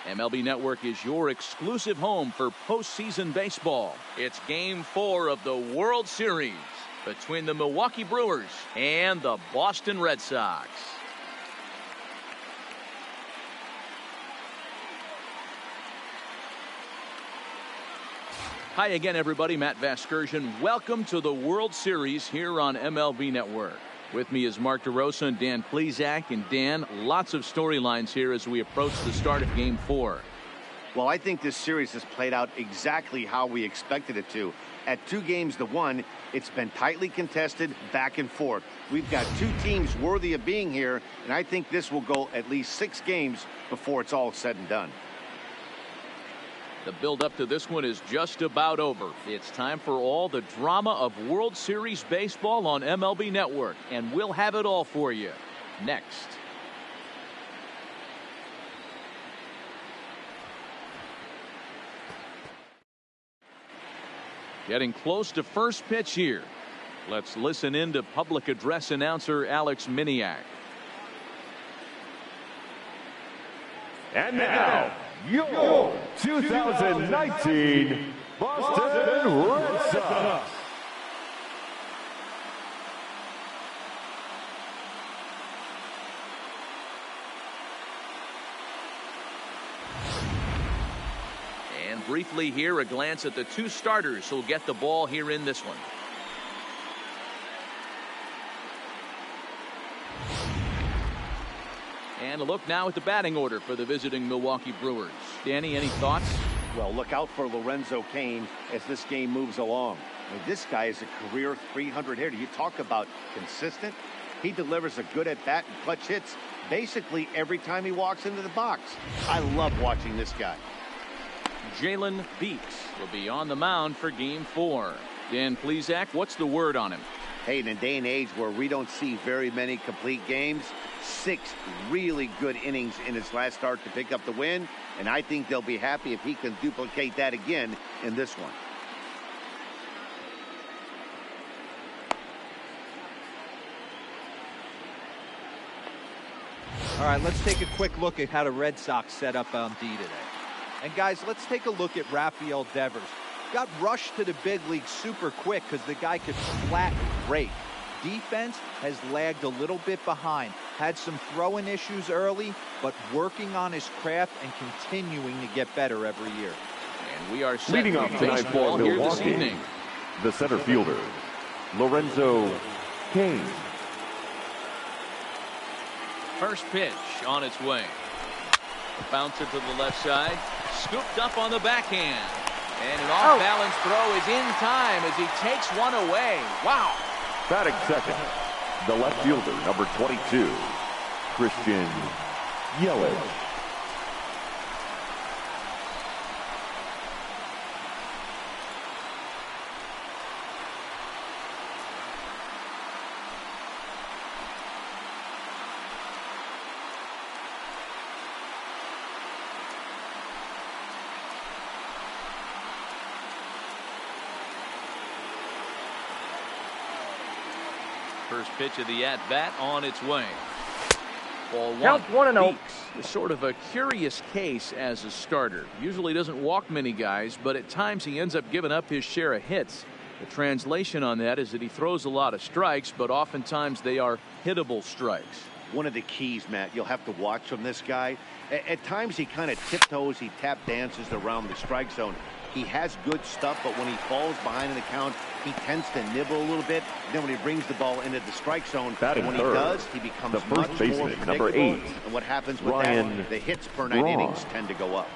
MLB Network is your exclusive home for postseason baseball. It's Game 4 of the World Series between the Milwaukee Brewers and the Boston Red Sox. Hi again, everybody. Matt Vasgersian. Welcome to the World Series here on MLB Network. With me is Mark DeRosa and Dan Plesac. And Dan, lots of storylines here as we approach the start of Game 4. Well, I think this series has played out exactly how we expected it to. At 2-1, it's been tightly contested, back and forth. We've got two teams worthy of being here, and I think this will go at least 6 games before it's all said and done. The build-up to this one is just about over. It's time for all the drama of World Series baseball on MLB Network, and we'll have it all for you next. Getting close to first pitch here. Let's listen in to public address announcer Alex Miniak. And now, your 2019 Boston Red Sox. And briefly here, a glance at the two starters who'll get the ball here in this one. And a look now at the batting order for the visiting Milwaukee Brewers. Danny, any thoughts? Well, look out for Lorenzo Cain as this game moves along. I mean, this guy is a career 300 hitter. You talk about consistent. He delivers a good at-bat and clutch hits basically every time he walks into the box. I love watching this guy. Jalen Beeks will be on the mound for Game 4. Dan Plesac, what's the word on him? Hey, in a day and age where we don't see very many complete games, 6 really good innings in his last start to pick up the win, and I think they'll be happy if he can duplicate that again in this one. All right, let's take a quick look at how the Red Sox set up on D today. And guys, let's take a look at Rafael Devers. Got rushed to the big league super quick because the guy could flat break. Defense has lagged a little bit behind. Had some throwing issues early, but working on his craft and continuing to get better every year. And we are set leading off tonight for Milwaukee, the center fielder, Lorenzo Cain. First pitch on its way. Bouncer to the left side. Scooped up on the backhand. And an off-balance throw is in time as he takes one away. Wow. Batting second, the left fielder, number 22, Christian Yelich. First pitch of the at-bat on its way. Ball one. Count 1-0. Beeks is sort of a curious case as a starter. Usually doesn't walk many guys, but at times he ends up giving up his share of hits. The translation on that is that he throws a lot of strikes, but oftentimes they are hittable strikes. One of the keys, Matt, you'll have to watch from this guy. At times he kind of tiptoes, he tap dances around the strike zone. He has good stuff, but when he falls behind in the count, he tends to nibble a little bit. Then when he brings the ball into the strike zone, when he does, he becomes the first much baseman, more predictable. number 8, and what happens with Ryan that, the hits per 9 innings tend to go up.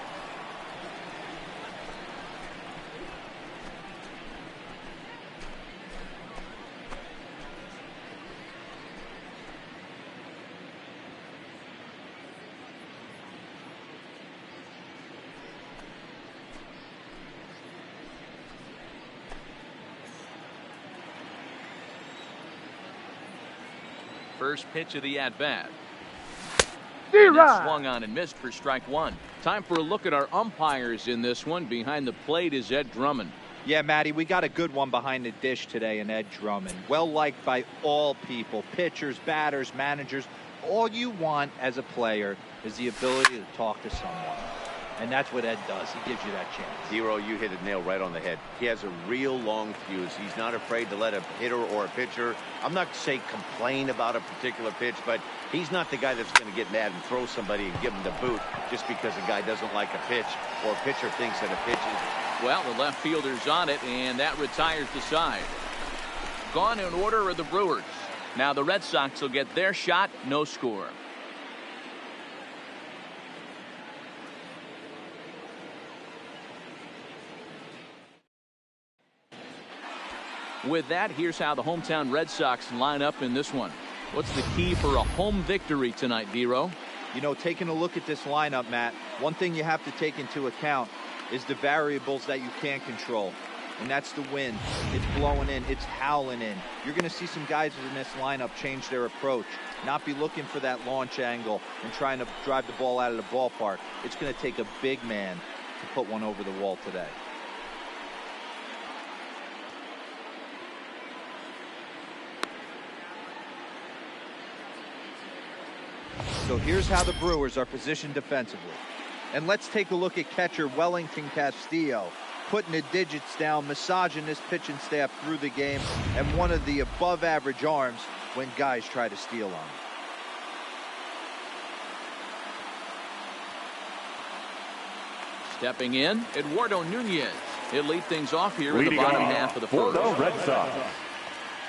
First pitch of the at-bat. Swung on and missed for strike one. Time for a look at our umpires in this one. Behind the plate is Ed Drummond. Yeah, Matty, we got a good one behind the dish today in Ed Drummond. Well liked by all people, pitchers, batters, managers. All you want as a player is the ability to talk to someone. And that's what Ed does. He gives you that chance. Hero, you hit a nail right on the head. He has a real long fuse. He's not afraid to let a hitter or a pitcher, I'm not to say complain about a particular pitch, but he's not the guy that's going to get mad and throw somebody and give him the boot just because a guy doesn't like a pitch or a pitcher thinks that a pitch is. Well, the left fielder's on it, and that retires the side. Gone in order are the Brewers. Now the Red Sox will get their shot, no score. With that, here's how the hometown Red Sox line up in this one. What's the key for a home victory tonight, Vero? You know, taking a look at this lineup, Matt, one thing you have to take into account is the variables that you can't control. And that's the wind. It's blowing in. It's howling in. You're going to see some guys in this lineup change their approach, not be looking for that launch angle and trying to drive the ball out of the ballpark. It's going to take a big man to put one over the wall today. So here's how the Brewers are positioned defensively. And let's take a look at catcher Wellington Castillo, putting the digits down, massaging this pitching staff through the game, and one of the above-average arms when guys try to steal on him. Stepping in, Eduardo Nunez. He'll lead things off here in the Leading bottom off half of the for first. the Red Sox,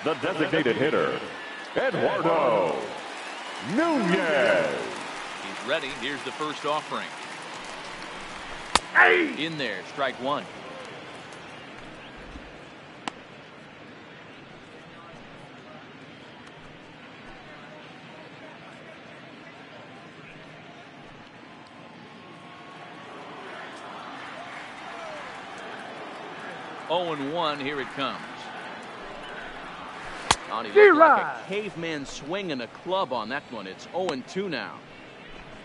the designated hitter, Eduardo Nunez. He's ready. Here's the first offering. In there, strike one. Oh, and 1. Here it comes. On, he looked like a caveman swinging a club on that one. It's 0-2 now.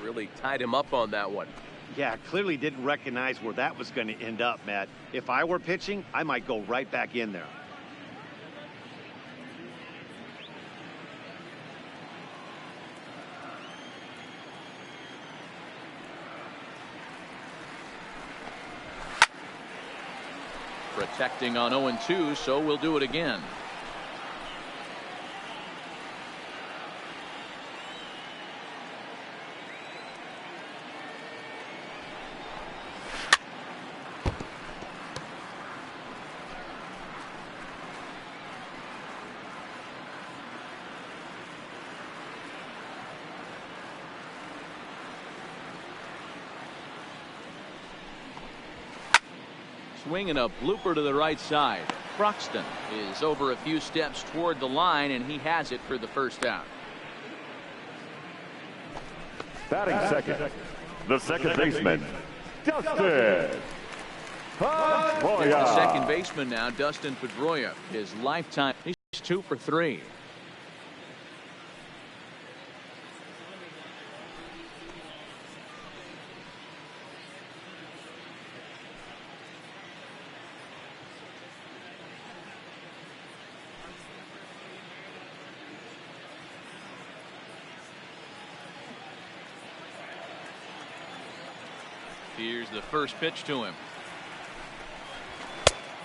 Really tied him up on that one. Yeah, clearly didn't recognize where that was going to end up, Matt. If I were pitching, I might go right back in there. Protecting on 0-2, so we'll do it again. Swinging a blooper to the right side. Broxton is over a few steps toward the line, and he has it for the first out. Batting second, the second baseman, Dustin Pedroia. Second baseman now, Dustin Pedroia. His lifetime, he's 2 for 3. Here's the first pitch to him.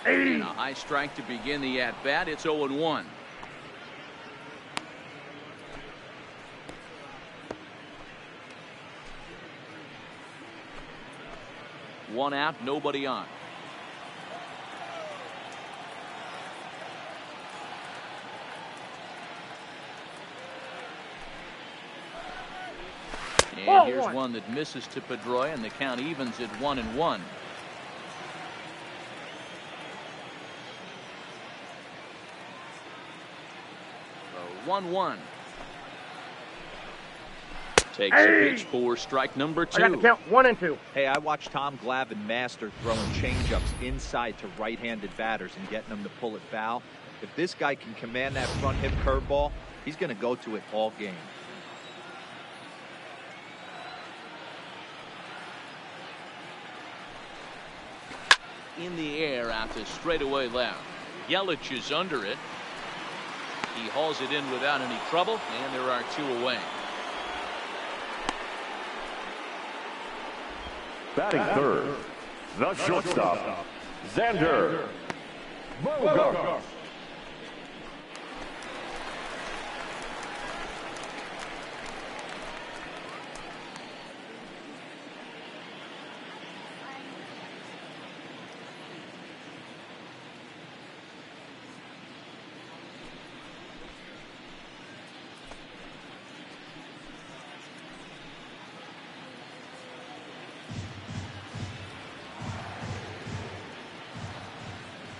And a high strike to begin the at-bat. It's 0-1. One out, nobody on. And here's one that misses to Pedroia, and the count evens at 1-1. So 1-1. Takes a pitch for strike number 2. I got to count 1-2. Hey, I watched Tom Glavine master throwing changeups inside to right-handed batters and getting them to pull it foul. If this guy can command that front hip curveball, he's going to go to it all game. In the air out to straightaway left. Yelich is under it. He hauls it in without any trouble, and there are 2 away. Batting third, the shortstop, Xander Bogaerts.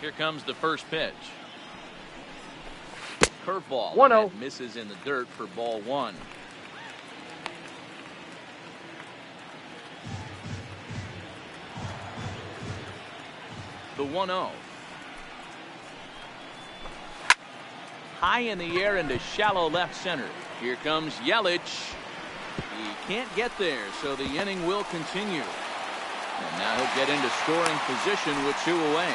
Here comes the first pitch. Curveball. 1-0. Misses in the dirt for ball one. The 1-0. High in the air into shallow left center. Here comes Yelich. He can't get there, so the inning will continue. And now he'll get into scoring position with 2 away.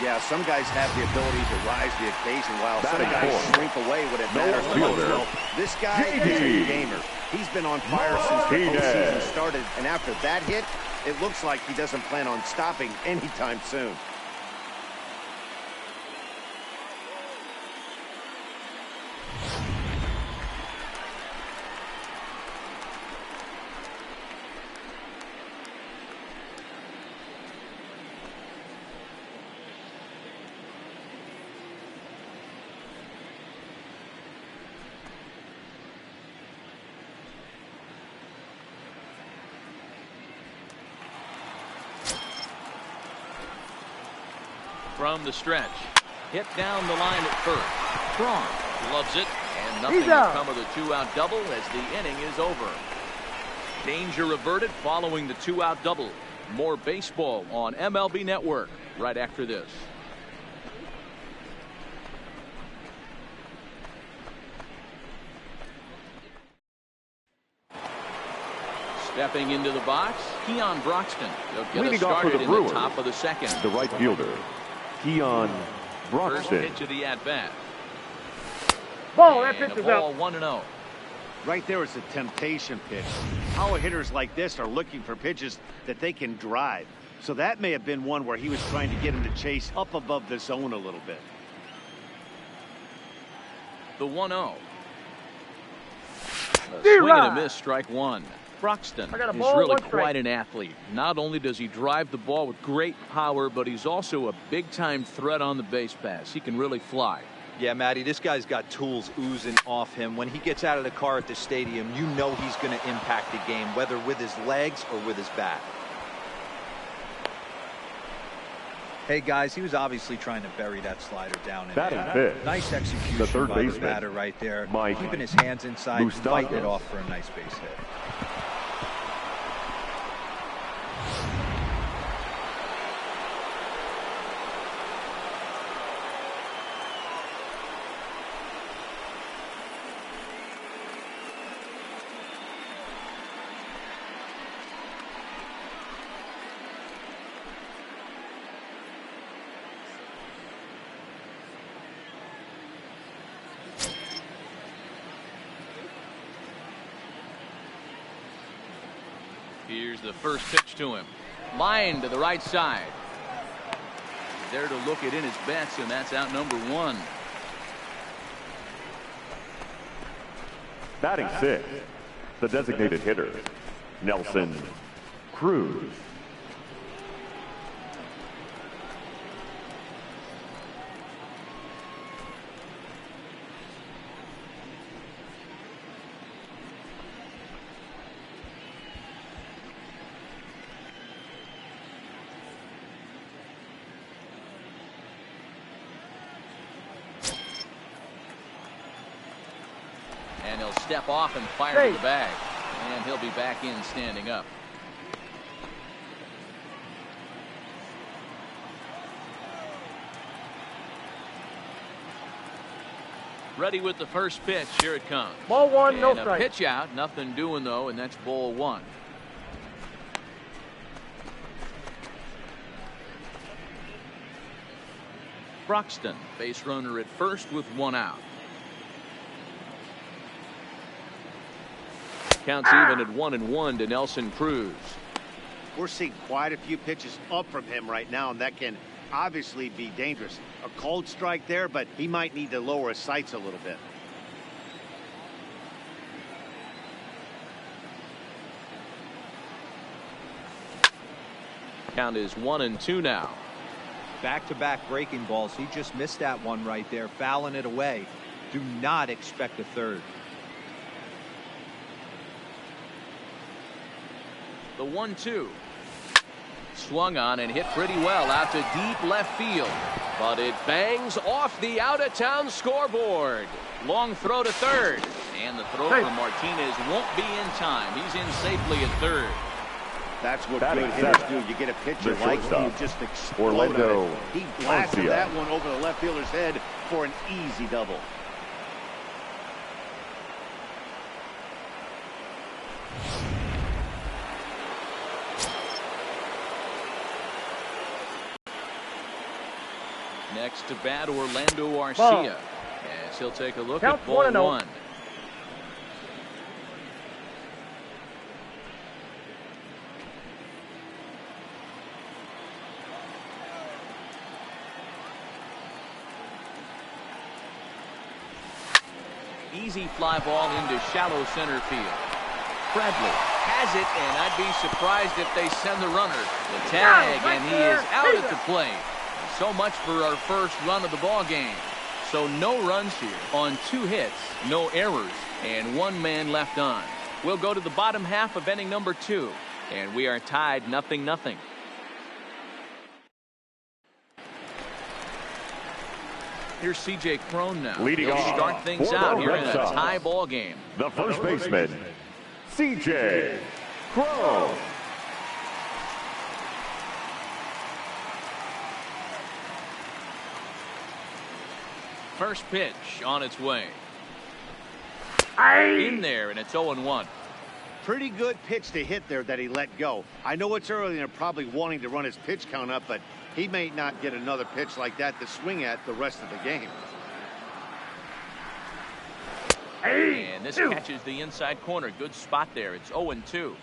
Yeah, some guys have the ability to rise to the occasion while some guys shrink away when it matters the most. Well, this guy is a gamer. He's been on fire since the postseason started, and after that hit, it looks like he doesn't plan on stopping anytime soon. From the stretch, hit down the line at first. Strong loves it, and nothing will come of the 2-out double as the inning is over. Danger averted following the 2-out double. More baseball on MLB Network right after this. Stepping into the box, Keon Broxton. He'll get us started in the top of the second. The right fielder, Keon First Broxton. pitch of the at-bat. Ball, that pitch is ball out. 1-0. Right there is a temptation pitch. Power hitters like this are looking for pitches that they can drive. So that may have been one where he was trying to get him to chase up above the zone a little bit. The 1-0. Swing and a miss, strike one. Broxton is really quite an athlete. Not only does he drive the ball with great power, but he's also a big-time threat on the base pass. He can really fly. Yeah, Matty, this guy's got tools oozing off him. When he gets out of the car at the stadium, you know he's going to impact the game, whether with his legs or with his bat. Hey, guys, he was obviously trying to bury that slider down in there. Nice execution the third by baseman, the batter right there. Mike Keeping his hands inside, fighting it off for a nice base hit. Here's the first pitch to him. Line to the right side. There to look it in his bets, and that's out number one. Batting sixth, the designated hitter, Nelson Cruz. And he'll step off and fire to the bag. And he'll be back in standing up. Ready with the first pitch. Here it comes. Ball one, no and strike. a pitch out. Nothing doing, though, and that's ball one. Broxton, base runner at first with one out. Counts even at 1-1 to Nelson Cruz. We're seeing quite a few pitches up from him right now, and that can obviously be dangerous. A cold strike there, but he might need to lower his sights a little bit. Count is 1-2 now. Back-to-back breaking balls. He just missed that one right there, fouling it away. Do not expect a third. The 1-2. Swung on and hit pretty well out to deep left field. But it bangs off the out-of-town scoreboard. Long throw to third. And the throw from Martinez won't be in time. He's in safely at third. That's what good hitters do. You get a pitcher like him, you just explode on it. He blasted that one over the left fielder's head for an easy double. Next to bat, Orlando Arcia. As he'll take a look at ball 1. Easy fly ball into shallow center field. Bradley has it, and I'd be surprised if they send the runner. The tag, and he is out at the plate. So much for our first run of the ball game. So no runs here on 2 hits, no errors, and 1 man left on. We'll go to the bottom half of inning number 2, and we are tied 0-0. Here's C.J. Cron now. Leading He'll off start things for out the here Red in a Sox, tie ball game. the first baseman, C.J. Cron. First pitch on its way. In there, and it's 0-1. Pretty good pitch to hit there that he let go. I know it's early and they're probably wanting to run his pitch count up, but he may not get another pitch like that to swing at the rest of the game. And this catches the inside corner. Good spot there. It's 0-2.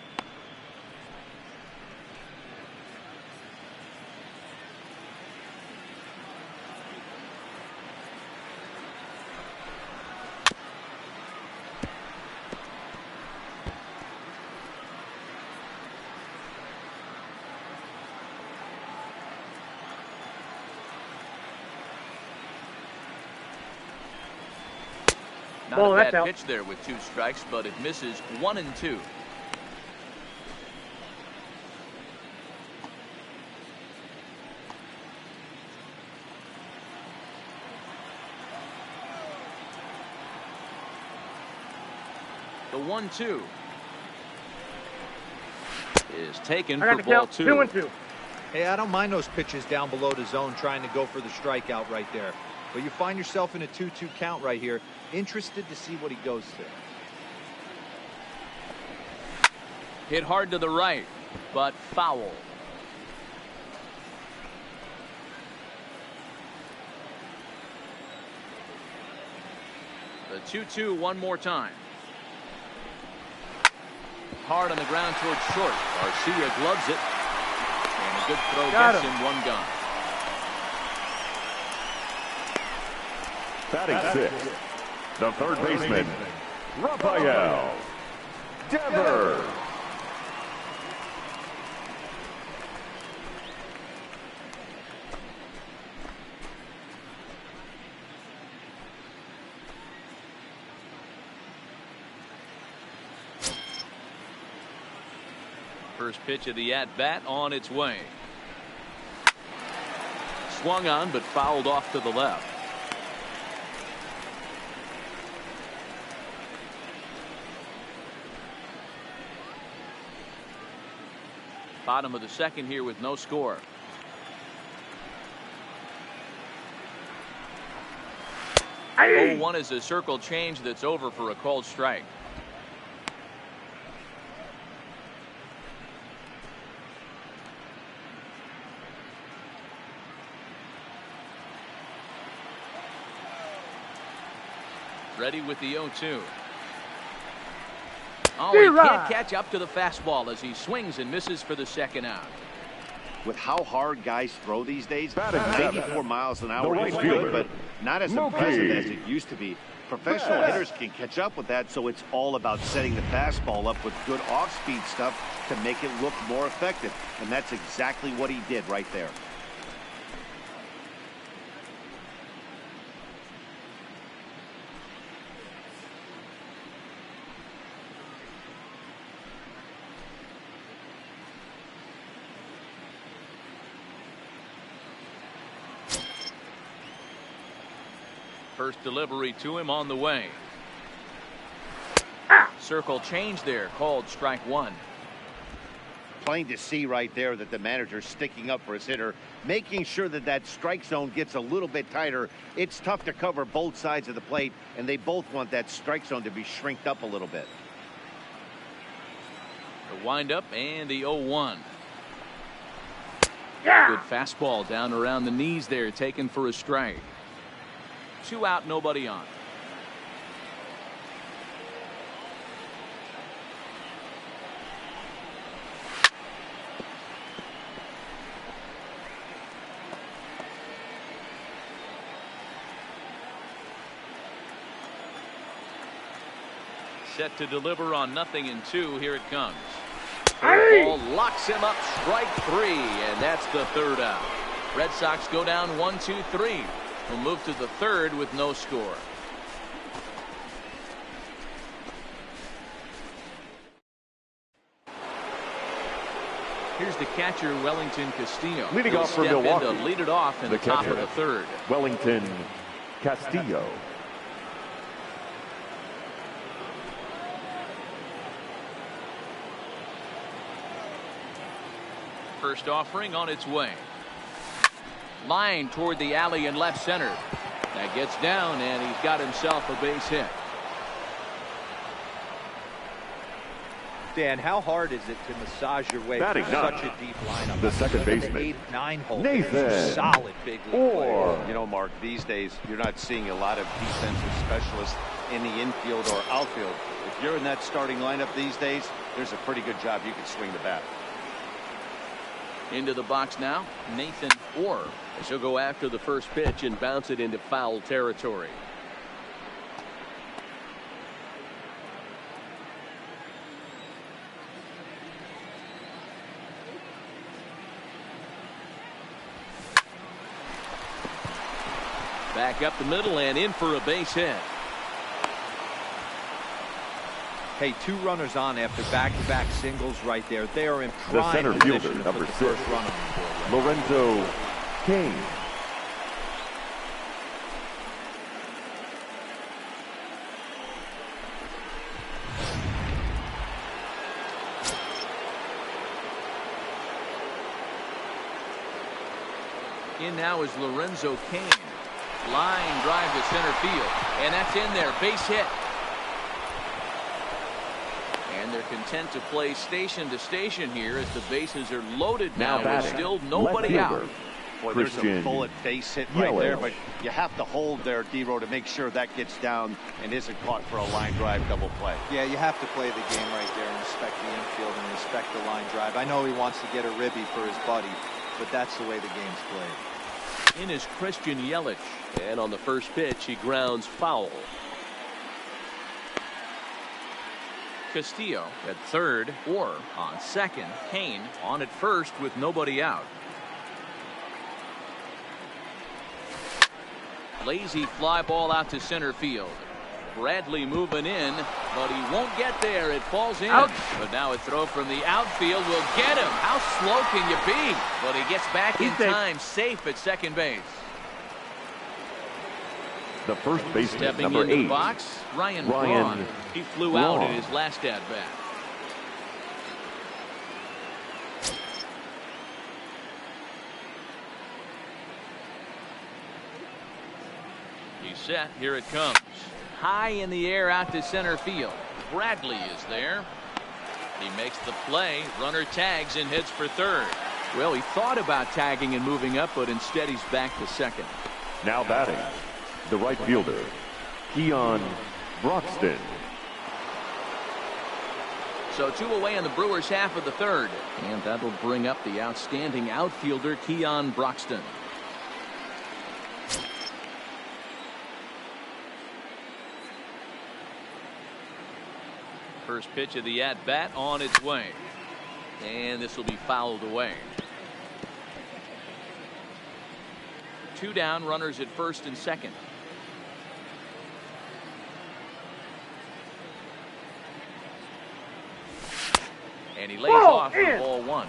Not a bad pitch there with 2 strikes, but it misses 1-2. The 1-2 is taken for ball 2. 2-2. Hey, I don't mind those pitches down below the zone trying to go for the strikeout right there. But you find yourself in a 2-2 count right here. Interested to see what he goes to. Hit hard to the right, but foul. The 2-2 one more time. Hard on the ground towards short. Arcia gloves it. And a good throw gets him 1 gun. Batting 6, the third baseman, Rafael Devers. First pitch of the at-bat on its way. Swung on, but fouled off to the left. Bottom of the second here with no score. Hey. 0-1 is a circle change that's over for a called strike. Ready with the 0-2. Oh, he can't catch up to the fastball as he swings and misses for the second out. With how hard guys throw these days, 84 miles an hour is right good, fielder, but not as impressive as it used to be. Professional hitters can catch up with that, so it's all about setting the fastball up with good off-speed stuff to make it look more effective. And that's exactly what he did right there. First delivery to him on the way. Circle change there, called strike one. Plain to see right there that the manager's sticking up for his hitter, making sure that that strike zone gets a little bit tighter. It's tough to cover both sides of the plate, and they both want that strike zone to be shrinked up a little bit. The windup and the 0-1. Good fastball down around the knees there, taken for a strike. 2 out, nobody on. Set to deliver on 0-2. Here it comes. Ball locks him up, strike 3, and that's the 3rd out. Red Sox go down 1-2-3. Will move to the 3rd with no score. Here's the catcher, Wellington Castillo. Leading off for Milwaukee. To lead it off in the top of the 3rd. Wellington Castillo. First offering on its way. Line toward the alley in left center. That gets down, and he's got himself a base hit. Dan, how hard is it to massage your way through such a deep lineup? The second baseman, the 8-9 hole. Nathan Solid big league player. You know, Mark, these days you're not seeing a lot of defensive specialists in the infield or outfield. If you're in that starting lineup these days, there's a pretty good job you can swing the bat. Into the box now, Nathan Orr. As he'll go after the first pitch and bounce it into foul territory. Back up the middle and in for a base hit. Hey, 2 runners on after back-to-back singles right there. They are in The prime center position fielder, to number put the 6, first run on the board. Right? Lorenzo Kane. In now is Lorenzo Kane. Line drive to center field, and that's in there. Base hit. And they're content to play station to station here as the bases are loaded now with still nobody out. Boy, there's a bullet base hit right there, but you have to hold there, D-Row, to make sure that gets down and isn't caught for a line drive double play. Yeah, you have to play the game right there and respect the infield and respect the line drive. I know he wants to get a ribby for his buddy, but that's the way the game's played. In is Christian Yelich. And on the first pitch, he grounds foul. Castillo at 3rd, or on 2nd. Kane on at 1st with nobody out. Lazy fly ball out to center field. Bradley moving in, but he won't get there. It falls in. Ouch. But now a throw from the outfield will get him. How slow can you be? But he gets back in time, safe at second base. The first baseman, Stepping number into 8, the box, Ryan Braun. He flew out in his last at bat. He's set. Here it comes. High in the air out to center field. Bradley is there. He makes the play. Runner tags and hits for 3rd. Well, he thought about tagging and moving up, but instead he's back to 2nd. Now batting, the right fielder, Keon Broxton. So 2 away in the Brewers half of the third. And that'll bring up the outstanding outfielder Keon Broxton. First pitch of the at-bat on its way. And this will be fouled away. 2 down, runners at first and second. And he lays off for ball 1.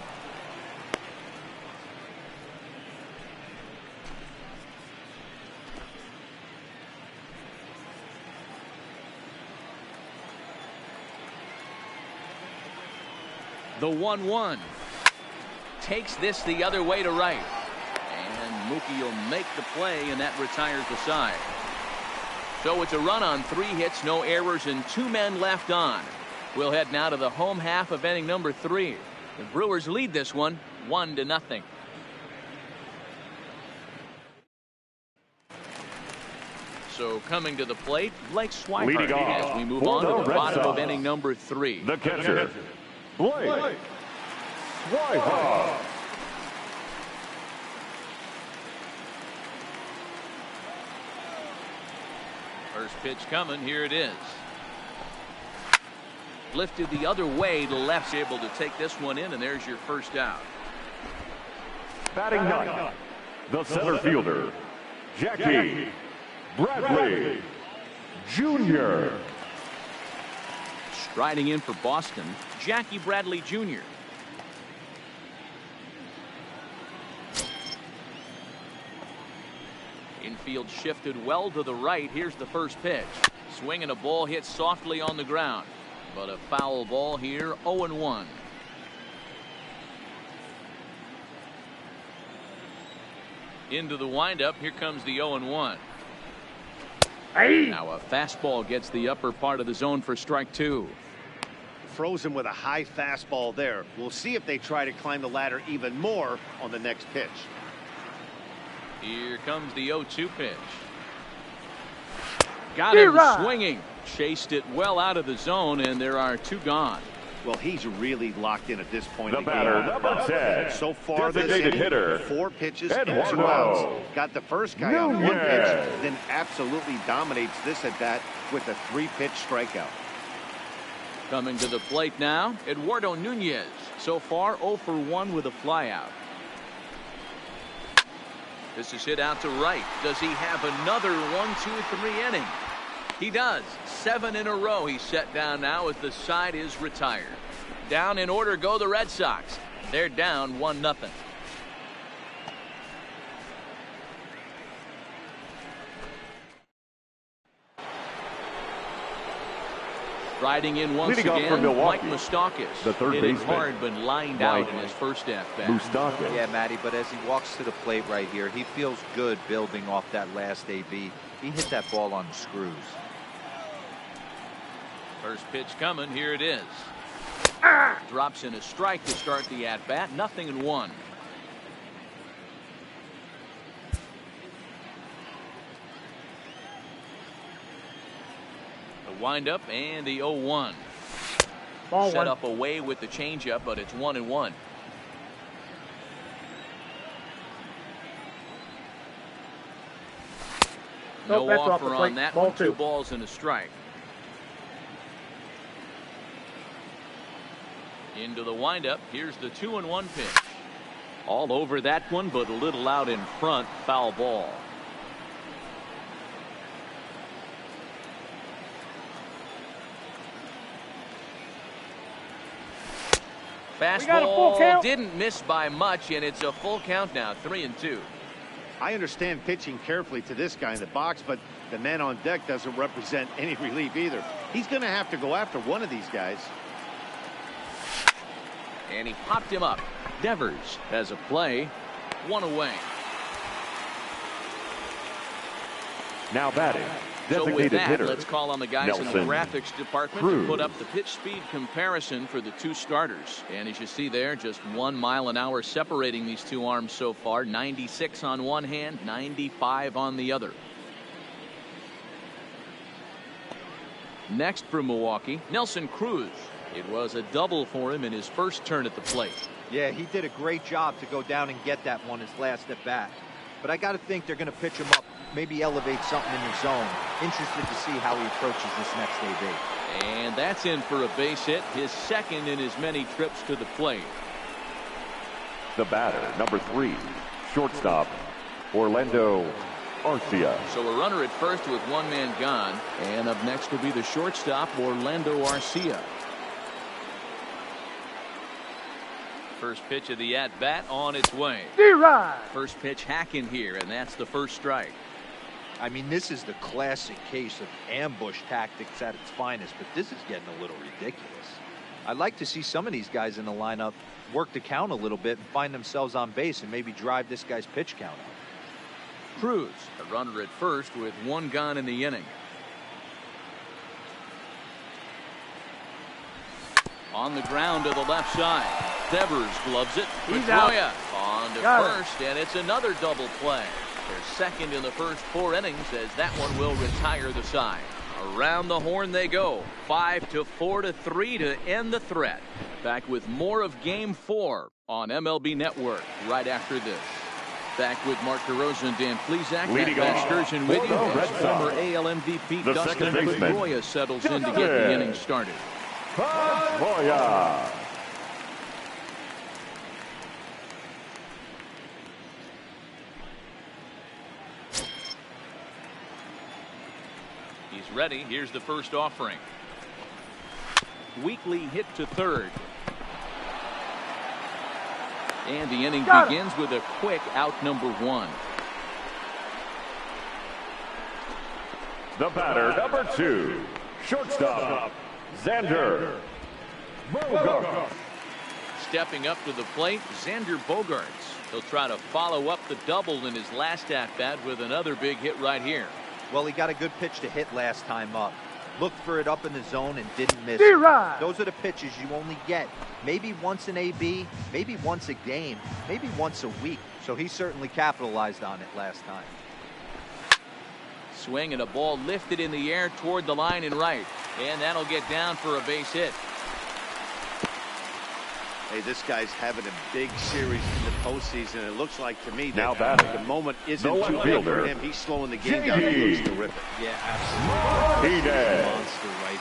The 1-1 takes this the other way to right. And Mookie will make the play, and that retires the side. So it's a run on 3 hits, no errors, and 2 men left on. We'll head now to the home half of inning number 3. The Brewers lead this one 1-0. So coming to the plate, Blake Swihart as we move on to the bottom of inning number 3. The catcher, Blake Swihart. First pitch coming. Here it is. Lifted the other way to left, able to take this one in, and there's your first out. Batting ninth, the center fielder, Jackie Bradley Jr. Striding in for Boston, Jackie Bradley Jr. Infield shifted well to the right. Here's the first pitch. Swing and a ball hit softly on the ground. But a foul ball here, 0-1. Into the windup. Here comes the 0-1. Now a fastball gets the upper part of the zone for strike 2. Frozen with a high fastball there. We'll see if they try to climb the ladder even more on the next pitch. Here comes the 0-2 pitch. Got him swinging. Chased it well out of the zone, and there are 2 gone. Well, he's really locked in at this point. The batter, number 10. So far, designated hitter, 4 pitches and 2 Eduardo outs. Got the first guy on 1 pitch, then absolutely dominates this at bat with a 3-pitch strikeout. Coming to the plate now, Eduardo Nunez. So far, 0 for 1 with a flyout. This is hit out to right. Does he have another 1-2-3 inning? He does. 7 in a row he's set down now as the side is retired. Down in order go the Red Sox. They're down 1-0. Riding in once Leading again, off for Milwaukee, Mike Moustakas. the third hitting baseman, hard but lined out in his first at-bat. Moustakas. Yeah, Matty, but as he walks to the plate right here, he feels good building off that last AB. He hit that ball on the screws. First pitch coming. Here it is. Drops in a strike to start the at-bat. 0-1. The windup and the 0-1. Set up away with the changeup, but it's 1-1. No offer on that one. 2 balls and a strike. Into the windup. Here's the 2-1 pitch. All over that one, but a little out in front. Foul ball. Fastball didn't miss by much, and it's a full count now. 3-2. I understand pitching carefully to this guy in the box, but the man on deck doesn't represent any relief either. He's going to have to go after one of these guys. And he popped him up. Devers has a play. 1 away. Now batting, So with designated that, hitter, let's call on the guys in the Nelson graphics department to put up the pitch speed comparison for the 2 starters. And as you see there, just 1 mile an hour separating these 2 arms so far. 96 on one hand, 95 on the other. Next for Milwaukee, Nelson Cruz. It was a double for him in his first turn at the plate. Yeah, he did a great job to go down and get that one his last at bat. But I got to think they're going to pitch him up, maybe elevate something in the zone. Interested to see how he approaches this next AB. And that's in for a base hit, his second in as many trips to the plate. The batter, number 3, shortstop, Orlando Arcia. So a runner at first with one man gone. And up next will be the shortstop, Orlando Arcia. First pitch of the at-bat on its way. First pitch hacking here, and that's the first strike. I mean, this is the classic case of ambush tactics at its finest, but this is getting a little ridiculous. I'd like to see some of these guys in the lineup work the count a little bit and find themselves on base and maybe drive this guy's pitch count up. Cruz, a runner at first with one gone in the inning. On the ground to the left side. Devers gloves it. Pedroia on to first, and it's another double play. Their second in the first 4 innings, as that one will retire the side. Around the horn they go. 5-4-3 to end the threat. Back with more of Game 4 on MLB Network right after this. Back with Mark DeRosa and Dan Plesac. Leading Matt off Sturgeon with you. for the Red Former Sox, AL MVP the Dustin second baseman, Pedroia settles in to get the inning started. Pedroia. He's ready. Here's the first offering. Weekly hit to third. And the inning begins with a quick out number 1. The batter, number 2, shortstop, Xander Bogaerts. Stepping up to the plate, Xander Bogaerts. He'll try to follow up the double in his last at-bat with another big hit right here. Well, he got a good pitch to hit last time up. Looked for it up in the zone and didn't miss it. Those are the pitches you only get maybe once an AB, maybe once a game, maybe once a week. So he certainly capitalized on it last time. Swing and a ball lifted in the air toward the line and right. And that'll get down for a base hit. Hey, this guy's having a big series in the postseason. It looks like to me Now that batting, the moment isn't the too left big for fielder, him. He's slowing the game down. He looks terrific. Yeah, absolutely. He did. Monster right.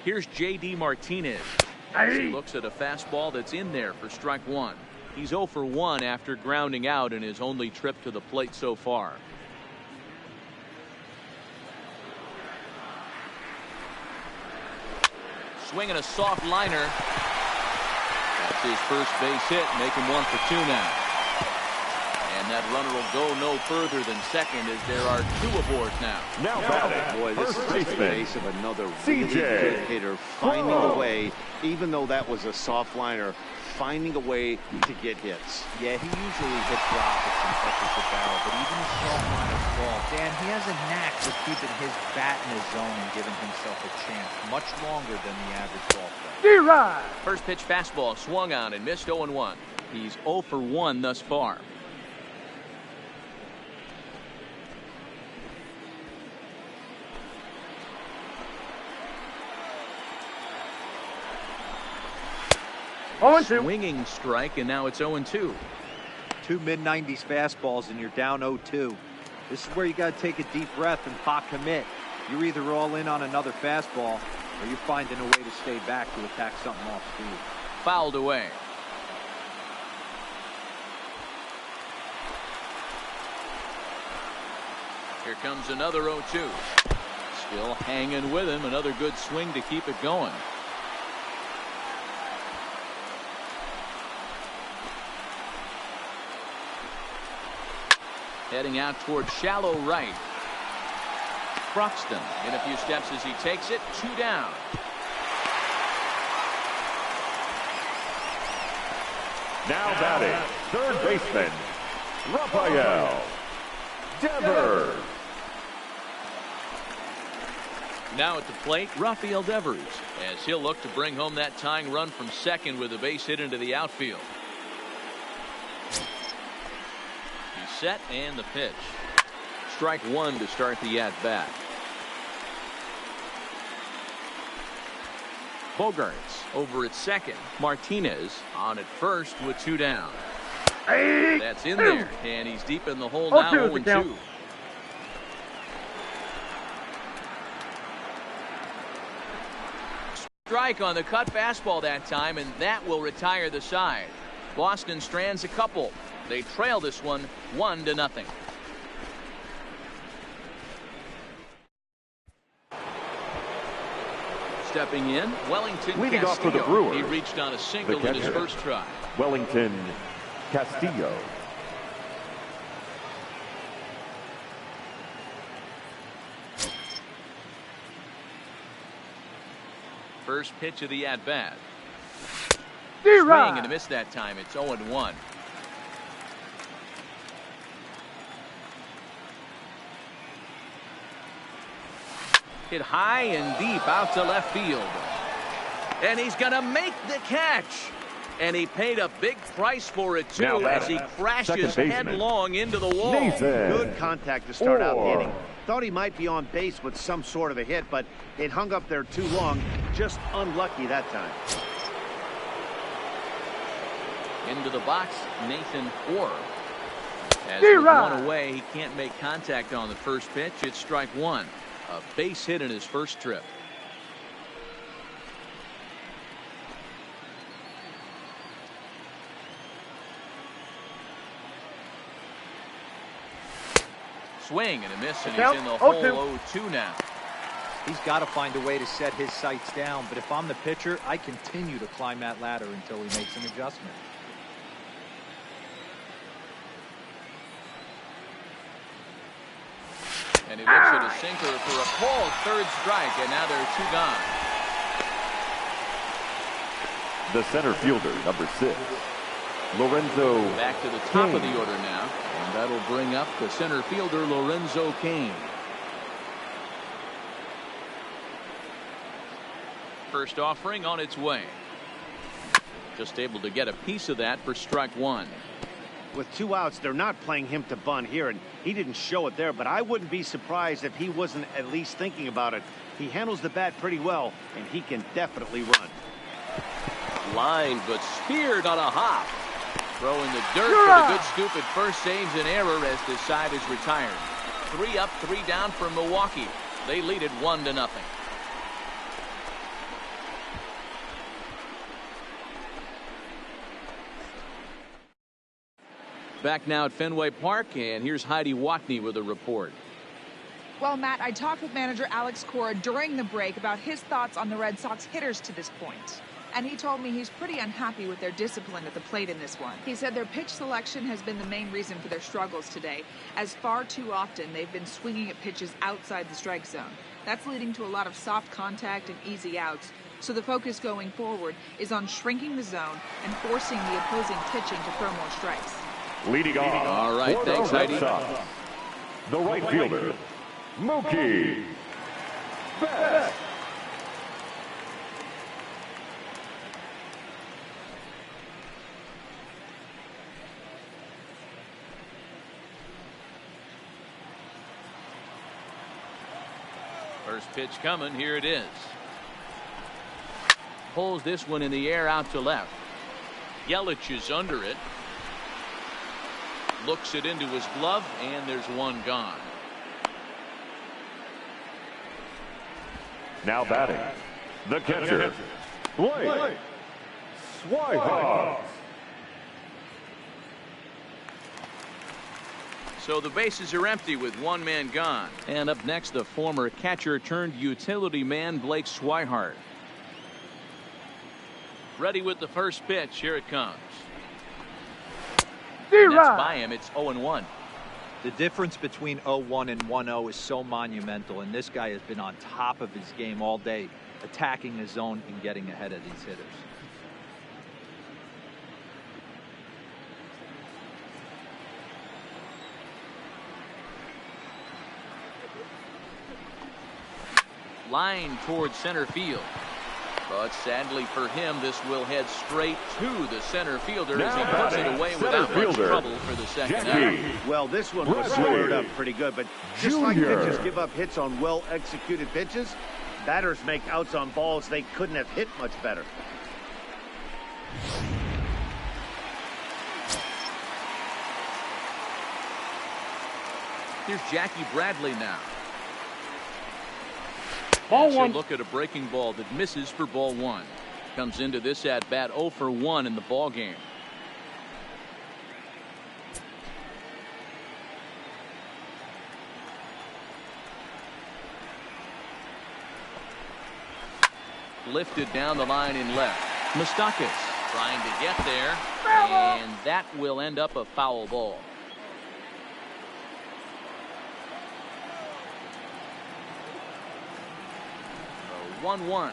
Here's J.D. Martinez. He looks at a fastball that's in there for strike 1. He's 0 for 1 after grounding out in his only trip to the plate so far. Swinging a soft liner. That's his first base hit, making 1 for 2 now. And that runner will go no further than second as there are 2 aboard now. Now batting, Boy, this first is the baseman, case of another really good hitter finding a way, even though that was a soft liner, finding a way to get hits. Yeah, he usually hits rockets and touches the barrel, but even the soft liners fall. Dan, he has a knack for keeping his bat in his zone and giving himself a chance much longer than the average ball player. First pitch fastball swung on and missed 0-1. He's 0 for 1 thus far. Swinging strike, and now it's 0-2. 2 mid-90s fastballs and you're down 0-2. This is where you got to take a deep breath and pot commit. You're either all in on another fastball or you're finding a way to stay back to attack something off speed. Fouled away. Here comes another 0-2. Still hanging with him. Another good swing to keep it going. Heading out toward shallow right. Broxton in a few steps as he takes it. 2 down. Now batting, third baseman, Rafael Devers. Now at the plate, Rafael Devers, as he'll look to bring home that tying run from second with a base hit into the outfield. He's set and the pitch. Strike 1 to start the at-bat. Bogarts over at second. Martinez on at first with 2 down. That's in there, and he's deep in the hole now. 0-2. Strike on the cut fastball that time, and that will retire the side. Boston strands a couple. They trail this one 1-0. Stepping in, Wellington Leading Castillo. off for the Brewers, he reached on a single in his first try. Wellington Castillo. First pitch of the at-bat. Swing and a miss that time. It's 0-1. Hit high and deep out to left field. And he's going to make the catch. And he paid a big price for it, too, as he crashes headlong into the wall. Good contact to start out the inning. Thought he might be on base with some sort of a hit, but it hung up there too long. Just unlucky that time. Into the box, Nathan Orr. As with one away, he can't make contact on the first pitch. It's strike 1. A base hit in his first trip. Swing and a miss, and he's in the hole. 0-2 now. He's got to find a way to set his sights down, but if I'm the pitcher, I continue to climb that ladder until he makes an adjustment. And he looks at a sinker for a called third strike, and now there are 2 gone. The center fielder, number 6, Lorenzo. Back to the top of the order now, and that'll bring up the center fielder, Lorenzo Cain. First offering on its way. Just able to get a piece of that for strike 1. With 2 outs, they're not playing him to bunt here, and he didn't show it there, but I wouldn't be surprised if he wasn't at least thinking about it. He handles the bat pretty well, and he can definitely run. Line, but speared on a hop. Throwing the dirt for the good scoop at first, saves an error as this side is retired. 3 up, 3 down for Milwaukee. They lead it 1-0. Back now at Fenway Park, and here's Heidi Watney with a report. Well, Matt, I talked with manager Alex Cora during the break about his thoughts on the Red Sox hitters to this point. And he told me he's pretty unhappy with their discipline at the plate in this one. He said their pitch selection has been the main reason for their struggles today, as far too often they've been swinging at pitches outside the strike zone. That's leading to a lot of soft contact and easy outs. So the focus going forward is on shrinking the zone and forcing the opposing pitching to throw more strikes. Leading off. All right, thanks, Heidi. The right fielder, Mookie Betts. First pitch coming. Here it is. Pulls this one in the air out to left. Yelich is under it. Looks it into his glove, and there's 1 gone. Now batting, the catcher, Blake Swihart. So the bases are empty with 1 man gone. And up next, the former catcher turned utility man, Blake Swihart. Ready with the first pitch. Here it comes. And that's by him. It's 0-1. The difference between 0-1 and 1-0 is so monumental, and this guy has been on top of his game all day, attacking his zone and getting ahead of these hitters. Line towards center field. But sadly for him, this will head straight to the center fielder as he puts it away without much trouble for the second out. Well, this one was squared up pretty good, but just like pitchers give up hits on well-executed pitches, batters make outs on balls they couldn't have hit much better. Here's Jackie Bradley now. Ball So one. look at a breaking ball that misses for ball one. Comes into this at bat 0 for 1 in the ball game. Lifted down the line in left. Moustakas trying to get there, and that will end up a foul ball. So 1-1.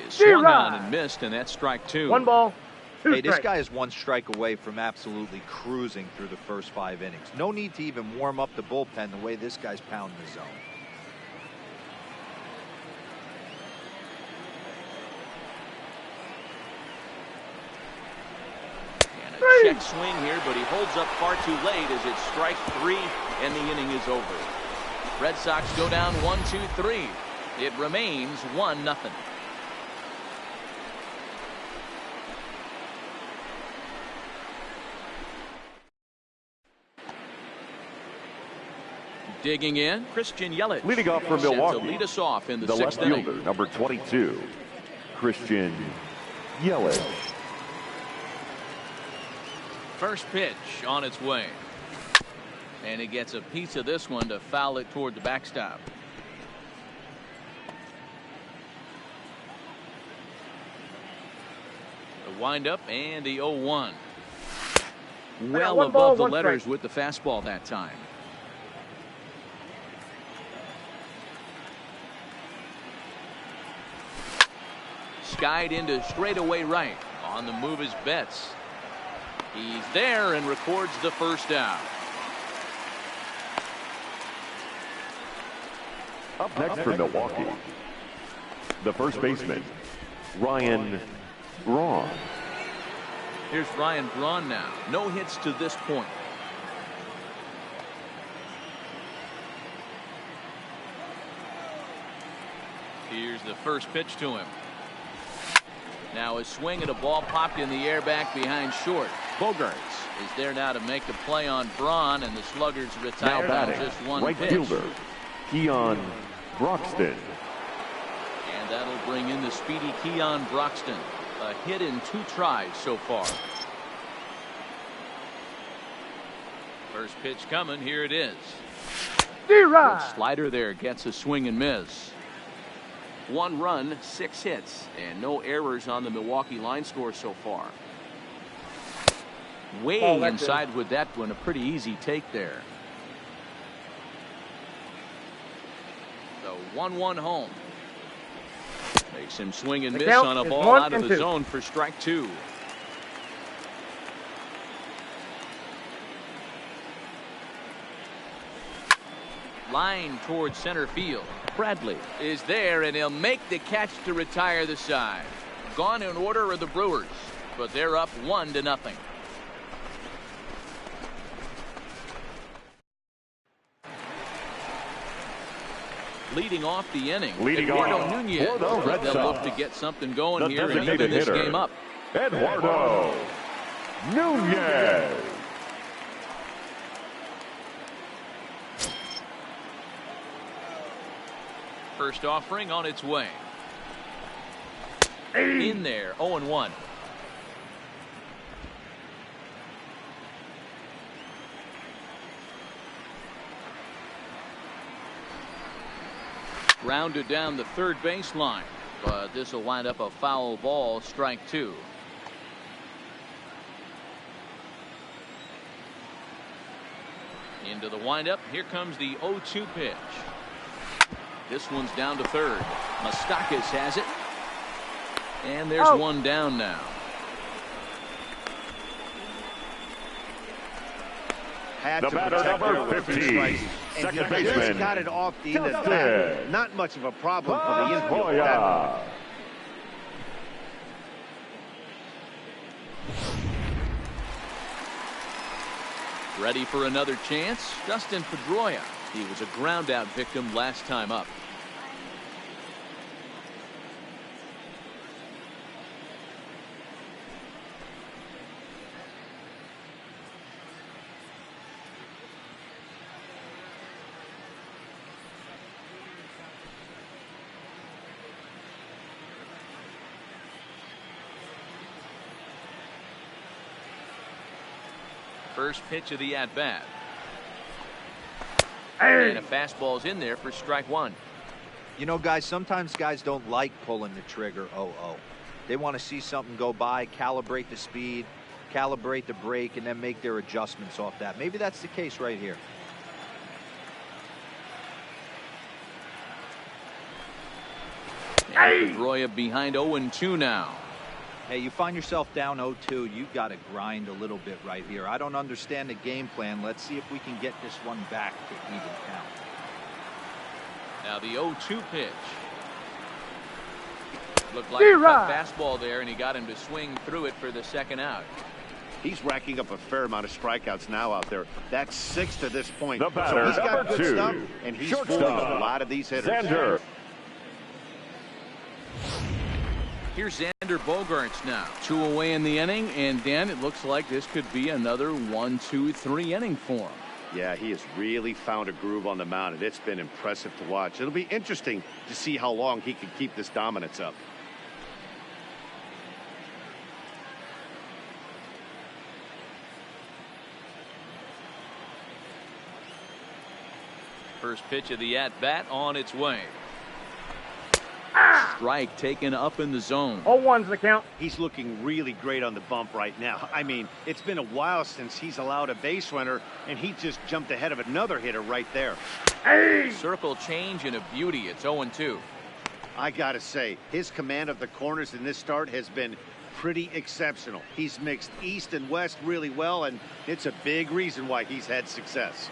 Is swung on and missed, and that's strike 2. 1 ball, 2 Hey, this strikes. guy is 1 strike away from absolutely cruising through the first 5 innings. No need to even warm up the bullpen the way this guy's pounding the zone. And a check swing here, but he holds up far too late as it's strike 3, and the inning is over. Red Sox go down 1-2-3. It remains 1-0. Digging in, Christian Yelich. Leading off for Set Milwaukee, to lead us off in the left 6th inning. fielder, number 22, Christian Yelich. First pitch on its way. And he gets a piece of this one to foul it toward the backstop. The windup and the 0-1. Well one ball, above the one letters strike. with the fastball that time. Skied into straightaway right. On the move is Betts. He's there and records the first out. Up next for Milwaukee, the first baseman, Ryan Braun. Here's Ryan Braun now. No hits to this point. Here's the first pitch to him. Now a swing at a ball popped in the air back behind short. Bogarts is there now to make the play on Braun, and the Sluggers Now retired on batting, just one right pitch. fielder, Keon Broxton. And that'll bring in the speedy Keon Broxton. A hit in 2 tries so far. First pitch coming. Here it is. Good slider there gets a swing and miss. 1 run, 6 hits, and no errors on the Milwaukee line score so far. Way inside with that one. A pretty easy take there. The 1-1 home. Makes him swing and miss on a ball out of the zone for strike 2. Line towards center field. Bradley is there, and he'll make the catch to retire the side. Gone in order are the Brewers, but they're up 1-0. Leading off the inning, Eduardo Nunez. for the Red They'll look Sox. to get something going The here and even designated this hitter, game up. Eduardo Nunez. First offering on its way. In there, 0-1. Grounded down the third baseline, but this will wind up a foul ball, strike 2. Into the windup. Here comes the 0-2 pitch. This one's down to third. Moustakas has it. And there's one down now. Had the to batter, number 50, and second he just baseman. got it off the end of the bat. Not much of a problem for the infield. Pedroia. Ready for another chance? Dustin Pedroia. He was a ground out victim last time up. First pitch of the at-bat. And a fastball's in there for strike one. You know, guys, sometimes guys don't like pulling the trigger 0-0. They want to see something go by, calibrate the speed, calibrate the brake, and then make their adjustments off that. Maybe that's the case right here. And Pedroia behind 0-2 now. Hey, you find yourself down 0-2, you've got to grind a little bit right here. I don't understand the game plan. Let's see if we can get this one back to even count. Now the 0-2 pitch. Looked like a cut fastball there, and he got him to swing through it for the second out. He's racking up a fair amount of strikeouts now out there. That's 6 to this point. The batter, so he's got good 2, stuff, and he's fooling a lot of these hitters. Xander. Here's Xander Bogaerts now. 2 away in the inning, and Dan, it looks like this could be another 1, 2, 3 inning for him. Yeah, he has really found a groove on the mound, and it's been impressive to watch. It'll be interesting to see how long he can keep this dominance up. First pitch of the at-bat on its way. Strike taken up in the zone. 0-1's the count. He's looking really great on the bump right now. I mean, it's been a while since he's allowed a base runner, and he just jumped ahead of another hitter right there. Circle change and a beauty. It's 0-2. I gotta say, his command of the corners in this start has been pretty exceptional. He's mixed east and west really well, and it's a big reason why he's had success.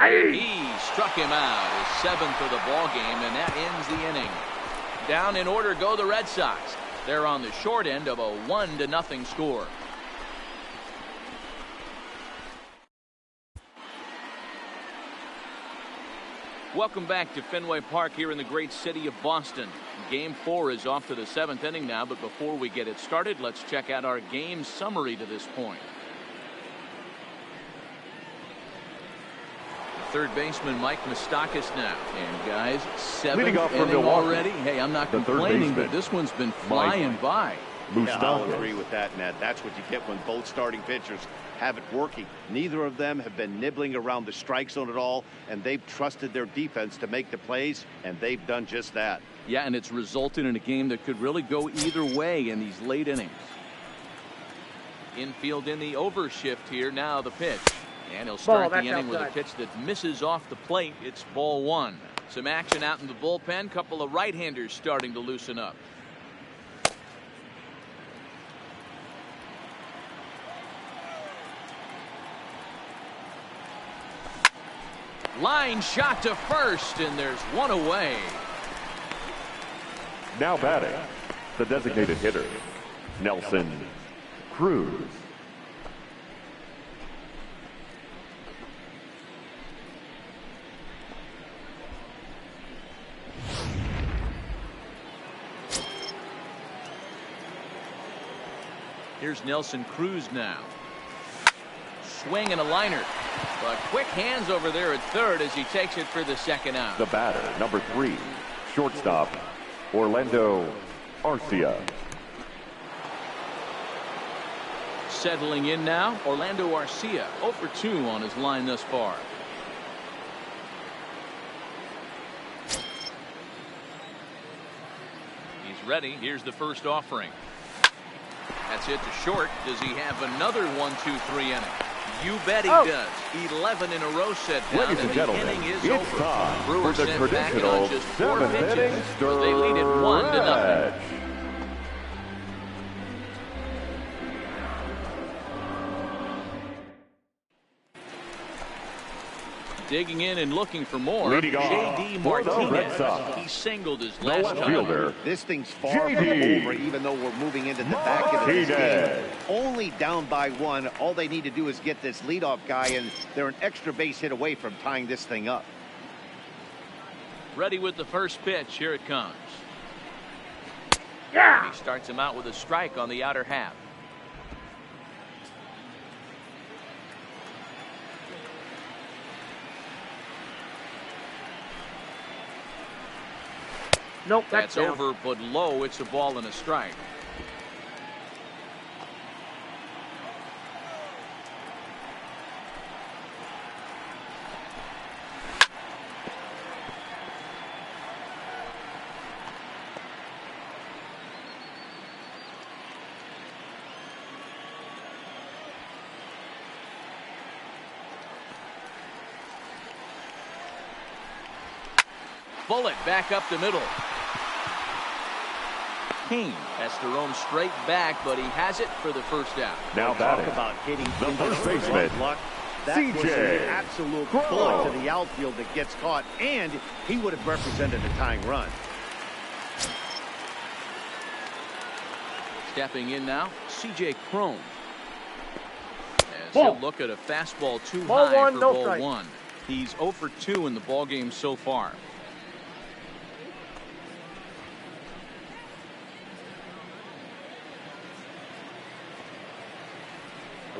And he struck him out, his 7th of the ball game, and that ends the inning. Down in order go the Red Sox. They're on the short end of a 1-0 score. Welcome back to Fenway Park here in the great city of Boston. Game 4 is off to the 7th inning now, but before we get it started, let's check out our game summary to this point. Third baseman Mike Moustakas now. And guys, 7th inning already. Hey, I'm not complaining, but this one's been flying by. Yeah, I'll agree with that, Ned. That's what you get when both starting pitchers have it working. Neither of them have been nibbling around the strike zone at all, and they've trusted their defense to make the plays, and they've done just that. Yeah, and it's resulted in a game that could really go either way in these late innings. Infield in the overshift here. Now the pitch. And he'll start the inning with a pitch that misses off the plate. It's ball 1. Some action out in the bullpen. Couple of right-handers starting to loosen up. Line shot to first, and there's one away. Now batting, the designated hitter, Nelson Cruz. Here's Nelson Cruz now. Swing and a liner. But quick hands over there at third as he takes it for the second out. The batter, number 3, shortstop, Orlando Arcia. Settling in now, Orlando Arcia, 0 for 2 on his line thus far. He's ready. Here's the first offering. That's hit to short. Does he have another 1-2-3 inning? You bet he does. 11 in a row set down. Ladies and gentlemen, it's over. Time Brewers for the traditional just 4 pitches. They lead it 1-0. Digging in and looking for more. J.D. Martinez. He singled his last time. This thing's far from over, even though we're moving into the back end of this game. Only down by 1. All they need to do is get this leadoff guy, and they're an extra base hit away from tying this thing up. Ready with the first pitch. Here it comes. Yeah. He starts him out with a strike on the outer half. Nope, that's down. over, but low. It's a ball and a strike. Bullet back up the middle. Kane has to roam straight back, but he has it for the first out. Now talk about hitting the first baseman, luck. That was an absolute bullet to the outfield that gets caught, and he would have represented a tying run. Stepping in now, C.J. Cron. As he'll look at a fastball too high for ball 1. He's 0 for 2 in the ballgame so far.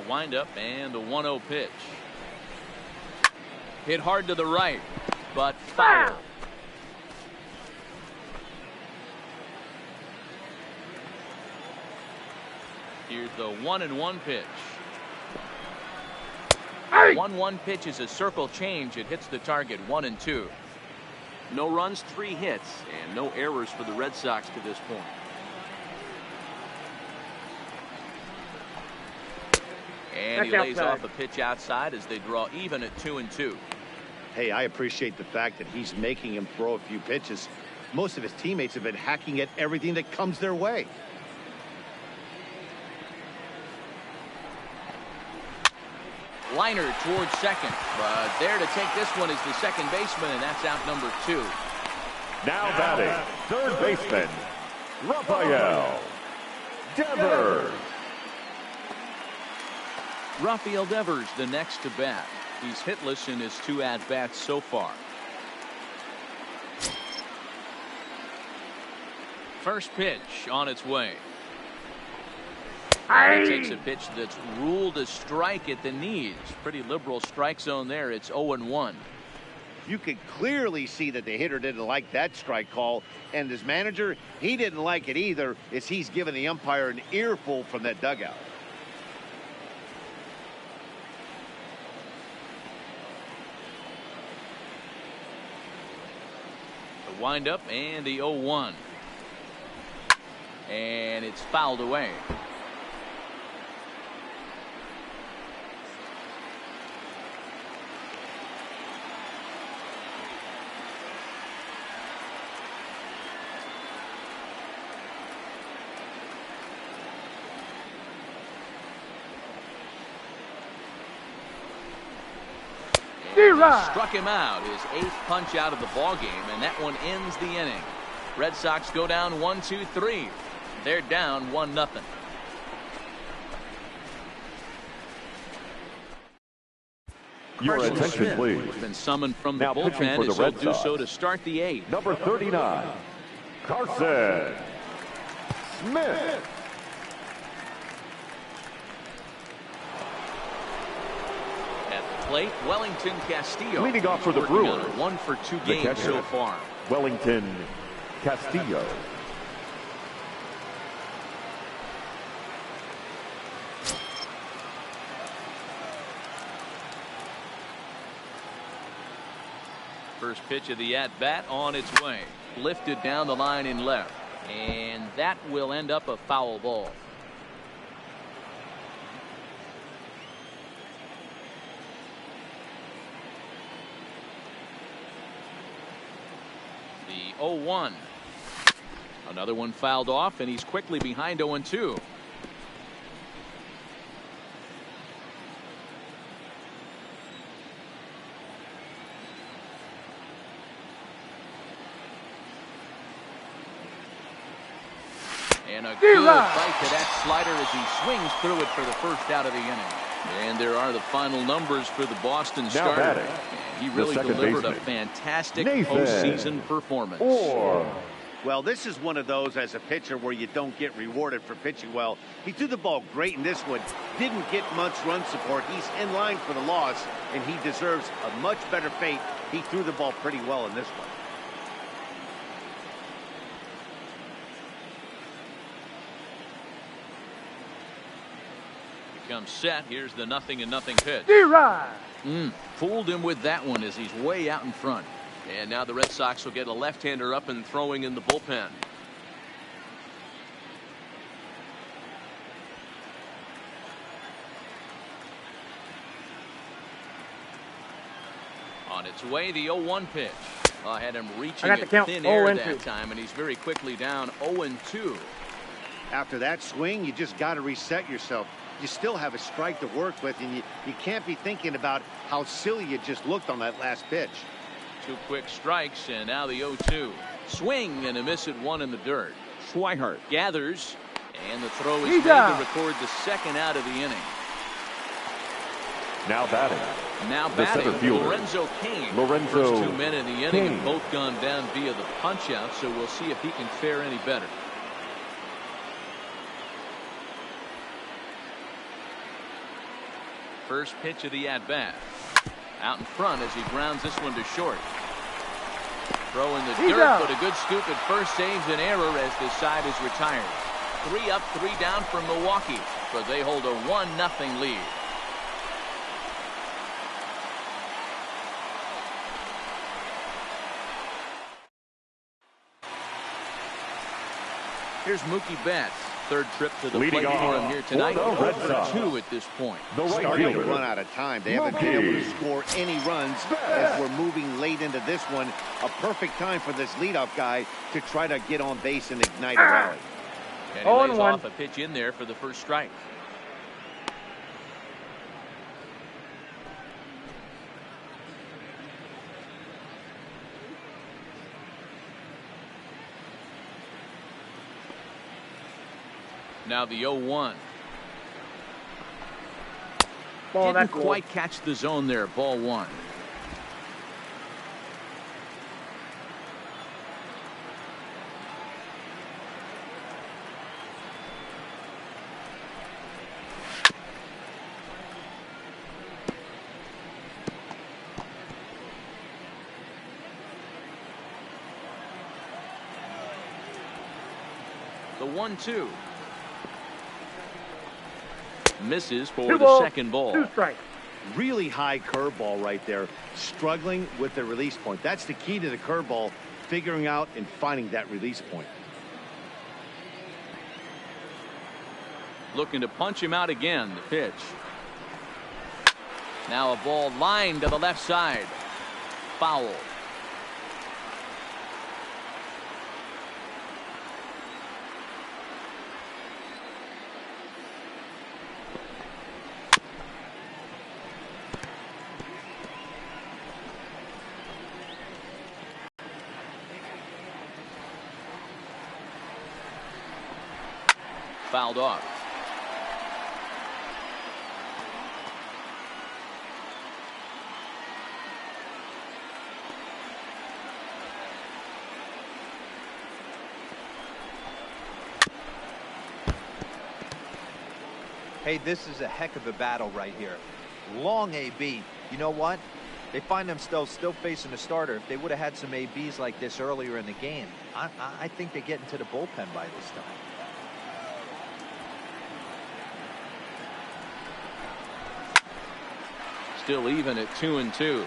Windup and the 1-0 pitch. Hit hard to the right, but foul. Here's the 1-1 pitch. 1-1 pitch is a circle change. It hits the target 1-2. No runs, 3 hits, and no errors for the Red Sox to this point. And he lays off a pitch outside as they draw even at 2-2. Hey, I appreciate the fact that he's making him throw a few pitches. Most of his teammates have been hacking at everything that comes their way. Liner towards second, but there to take this one is the second baseman, and that's out number 2. Now batting, third baseman, Rafael Devers. Rafael Devers the next to bat. He's hitless in his 2 at-bats so far. First pitch on its way. He takes a pitch that's ruled a strike at the knees. Pretty liberal strike zone there. It's 0-1. You could clearly see that the hitter didn't like that strike call, and his manager, he didn't like it either, as he's given the umpire an earful from that dugout. Windup and the 0-1. And it's fouled away. Struck him out, his 8th punch out of the ball game, and that one ends the inning. Red Sox go down 1-2-3. They're down 1-0. Your attention, please. Been summoned from the now bullpen, as he'll do so to start the 8th. Number 39, Carson Smith. Plate, Wellington Castillo. Leading off for the Brewers. 1 for 2 games so far. Wellington Castillo. First pitch of the at-bat on its way. Lifted down the line in left. And that will end up a foul ball. The 0-1. Another one fouled off, and he's quickly behind 0-2. And a good bite to that slider as he swings through it for the first out of the inning. And there are the final numbers for the Boston starter. And he really delivered a fantastic postseason performance. Well, this is one of those as a pitcher where you don't get rewarded for pitching well. He threw the ball great in this one. Didn't get much run support. He's in line for the loss, and he deserves a much better fate. He threw the ball pretty well in this one. Comes set. Here's the 0-0 pitch. Fooled him with that one as he's way out in front. And now the Red Sox will get a left-hander up and throwing in the bullpen. On its way, the 0-1 pitch. Had him reaching in thin air that time, and he's very quickly down 0-2. After that swing, you just got to reset yourself. You still have a strike to work with, and you can't be thinking about how silly you just looked on that last pitch. 2 quick strikes, and now the 0-2. Swing and a miss at 1 in the dirt. Swihart gathers, and the throw is made to record the second out of the inning. Now batting. Lorenzo Cain. First 2 men in the inning have both gone down via the punch-out, so we'll see if he can fare any better. First pitch of the at-bat. Out in front as he grounds this one to short. Throw in the dirt, but a good scoop at first saves an error as this side is retired. 3 up, 3 down for Milwaukee, but they hold a 1-0 lead. Here's Mookie Betts. Third trip to the plate for him here tonight. 0-2 at this point. Starting to run out of time. They haven't been able to score any runs as we're moving late into this one. A perfect time for this leadoff guy to try to get on base and ignite a rally. And he lays off a pitch in there for the first strike. Now the 0-1. Didn't quite catch the zone there. Ball 1. The 1-2. Misses for the second ball. 2 strikes. Really high curveball right there. Struggling with the release point. That's the key to the curveball, figuring out and finding that release point. Looking to punch him out again. The pitch. Now a ball lined to the left side. Foul. Fouled off. Hey, this is a heck of a battle right here. Long AB. You know what? They find themselves still facing a starter. If they would have had some ABs like this earlier in the game, I think they get into the bullpen by this time. Still even at 2-2.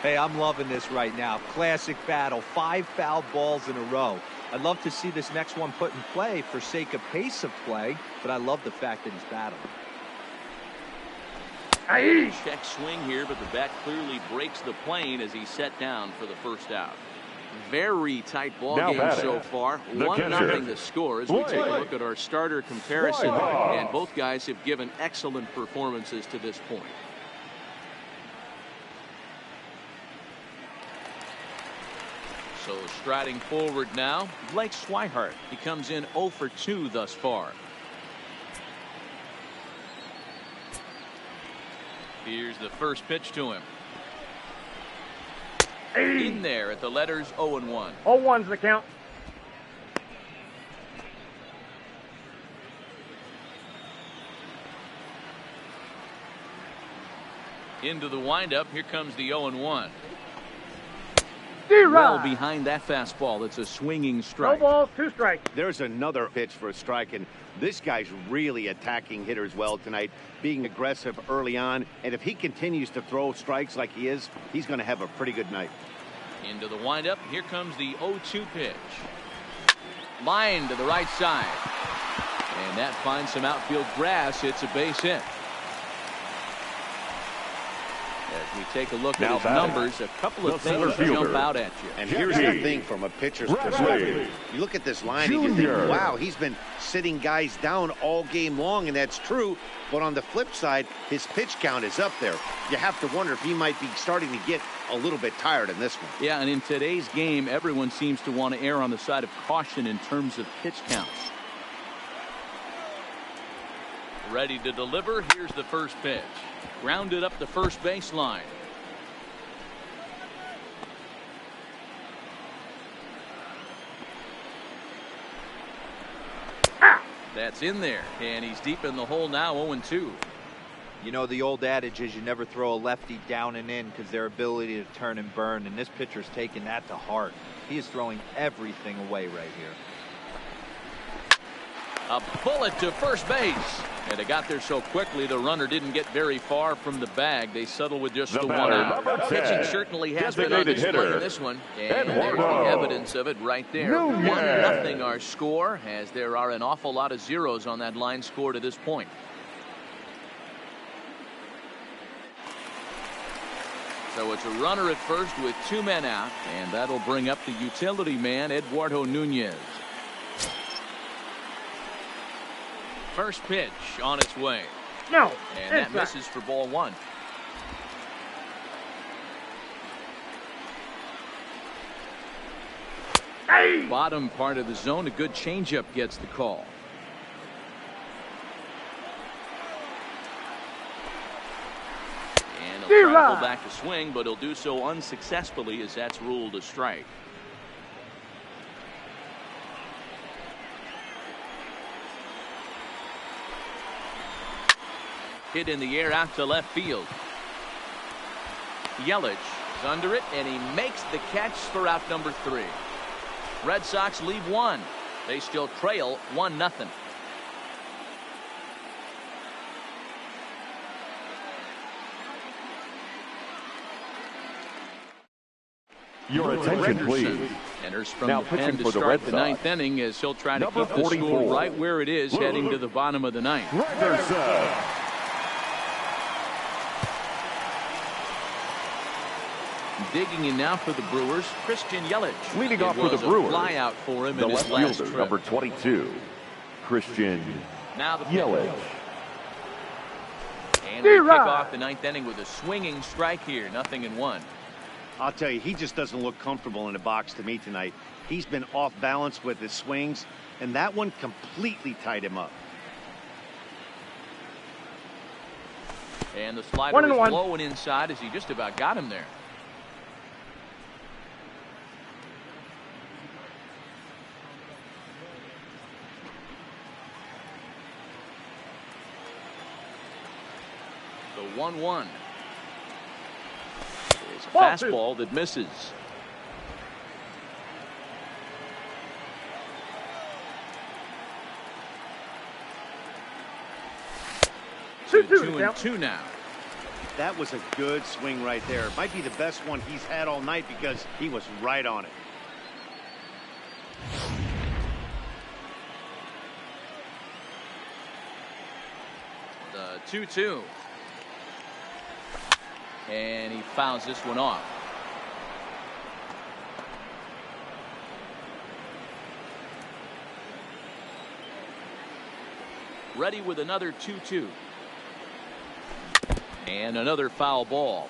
Hey, I'm loving this right now. Classic battle. 5 foul balls in a row. I'd love to see this next one put in play for sake of pace of play, but I love the fact that he's battling. Check swing here, but the bat clearly breaks the plane as he's set down for the first out. Very tight ball Now game batting, so far. the 1-0 the score as we take a White. look at our starter comparison. White. And both guys have given excellent performances to this point. So striding forward now, Blake Swihart. He comes in 0 for 2 thus far. Here's the first pitch to him. In there at the letters 0-1. 0-1's the count. Into the windup. Here comes the 0-1. Well behind that fastball. It's a swinging No strike. balls, 2 strikes. There's another pitch for a strike, and this guy's really attacking hitters well tonight, being aggressive early on. And if he continues to throw strikes like he is, he's going to have a pretty good night. Into the windup. Here comes the 0-2 pitch. Line to the right side. And that finds some outfield grass. It's a base hit. As we take a look Now at his batting, numbers, a couple of the things center fielder. jump out at you. And here's the thing from a pitcher's Bradley perspective. You look at this line and you Jr. think, wow, he's been sitting guys down all game long, and that's true. But on the flip side, his pitch count is up there. You have to wonder if he might be starting to get a little bit tired in this one. Yeah, and in today's game, everyone seems to want to err on the side of caution in terms of pitch counts. Ready to deliver. Here's the first pitch. Grounded up the first baseline. That's in there, and he's deep in the hole now, 0-2. You know, the old adage is you never throw a lefty down and in because their ability to turn and burn, and this pitcher's taking that to heart. He is throwing everything away right here. A bullet to first base. And they got there so quickly, the runner didn't get very far from the bag. They settled with just the one batter, out. number 10, Pitching certainly has been on designated display hitter, in this one. And there's Eduardo the evidence of it right there. Nunez. 1-0 our score, as there are an awful lot of zeros on that line score to this point. So it's a runner at first with 2 men out, and that'll bring up the utility man, Eduardo Nunez. First pitch on its way. No. And that misses for ball 1. Hey. Bottom part of the zone, a good changeup gets the call. And he'll try to pull back to swing, but he'll do so unsuccessfully as that's ruled a strike. Hit in the air out to left field. Yelich is under it, and he makes the catch for out number 3. Red Sox leave 1. They still trail 1-0. Your attention, please. Enters from Now the pen pitching to for the start Red the Sox, 9th inning as he'll try to number keep the score 44, right where it is heading to the bottom of the 9th. Henderson. Digging in now for the Brewers, Christian Yelich. Leading It off for the was a Brewers, fly out for him the in his left last fielder, trip. number 22, Christian Now the pitch. Yelich. And we kick off the 9th inning with a swinging strike here, 0-1. I'll tell you, he just doesn't look comfortable in the box to me tonight. He's been off balance with his swings, and that one completely tied him up. And the slider is low and inside as he just about got him there. The 1-1. It's a fastball that misses. So 2-2 now. That was a good swing right there. Might be the best one he's had all night because he was right on it. The 2-2. And he fouls this one off. Ready with another 2-2. And another foul ball.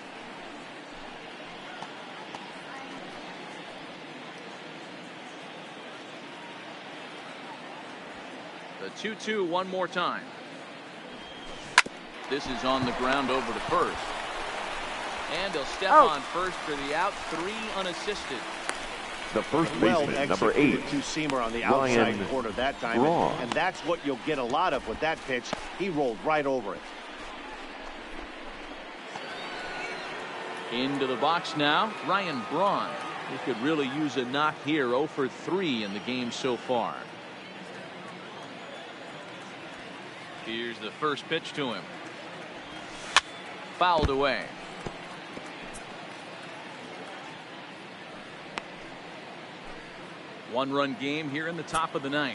The 2-2 one more time. This is on the ground over to first. And he'll step on first for the out. 3 unassisted. The first baseman, number 8, two-seamer on the outside corner that time. And that's what you'll get a lot of with that pitch. He rolled right over it. Into the box now, Ryan Braun. He could really use a knock here. 0 for 3 in the game so far. Here's the first pitch to him. Fouled away. One-run game here in the top of the 9th.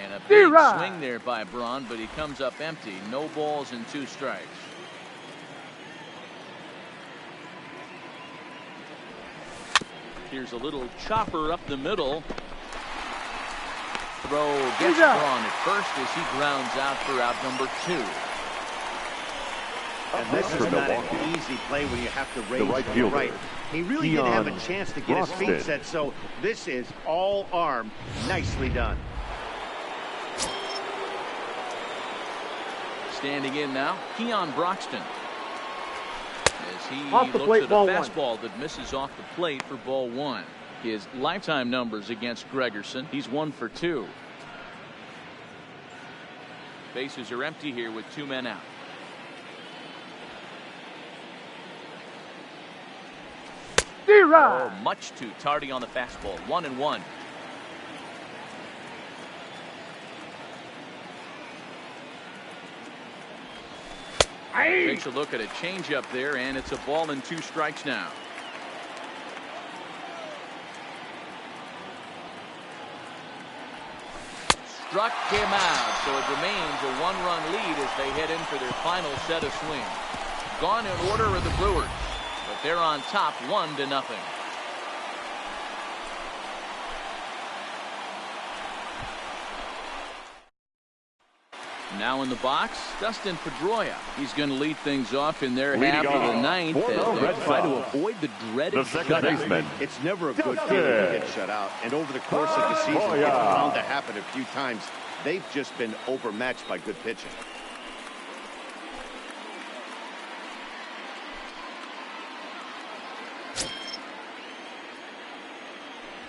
And a big swing there by Braun, but he comes up empty. No balls and 2 strikes. Here's a little chopper up the middle. Throw gets Braun at first as he grounds out for out number 2. And this is not an easy play when you have to raise to the right. He really didn't have a chance to get his feet set, so this is all arm. Nicely done. Standing in now, Keon Broxton. As he Off the looks plate, at a ball fastball that misses off the plate for ball 1. His lifetime numbers against Gregerson, he's 1 for 2. Bases are empty here with 2 men out. Oh, much too tardy on the fastball. 1-1. Takes a look at a changeup there, and it's a ball and 2 strikes now. Struck him out, so it remains a 1-run lead as they head in for their final set of swings. Gone in order are the Brewers, but they're on top 1-0. Now in the box, Dustin Pedroia. He's going to lead things off in their half of the 9th as they try to avoid the dreaded shutout. It's never a good feeling to get shut out, and over the course of the season, it's bound to happen a few times. They've just been overmatched by good pitching.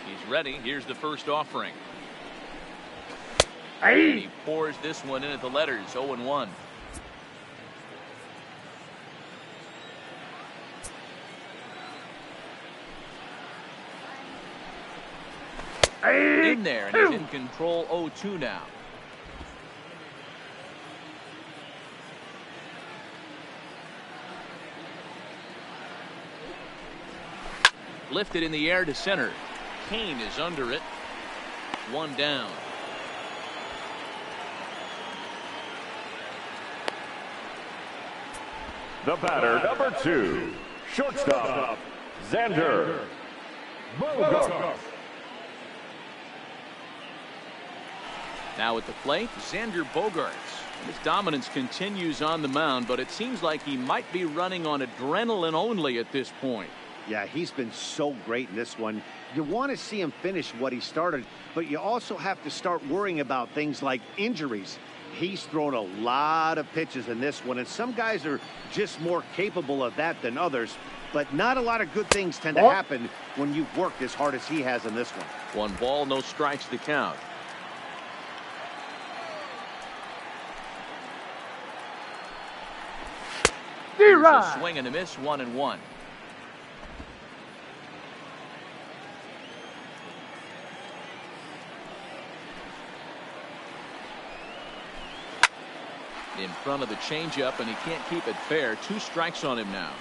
He's ready. Here's the first offering. And he pours this one in at the letters. 0-1. In there, and he's in control. 0-2 now. Lifted in the air to center. Kane is under it. 1 down. The batter, number 2, shortstop, Xander Bogaerts. Now at the plate, Xander Bogaerts. His dominance continues on the mound, but it seems like he might be running on adrenaline only at this point. Yeah, he's been so great in this one. You want to see him finish what he started, but you also have to start worrying about things like injuries. He's thrown a lot of pitches in this one, and some guys are just more capable of that than others. But not a lot of good things tend to happen when you've worked as hard as he has in this one. 1 ball, no strikes to count. Here's a swing and a miss. 1-1. In front of the changeup, and he can't keep it fair. 2 strikes on him now.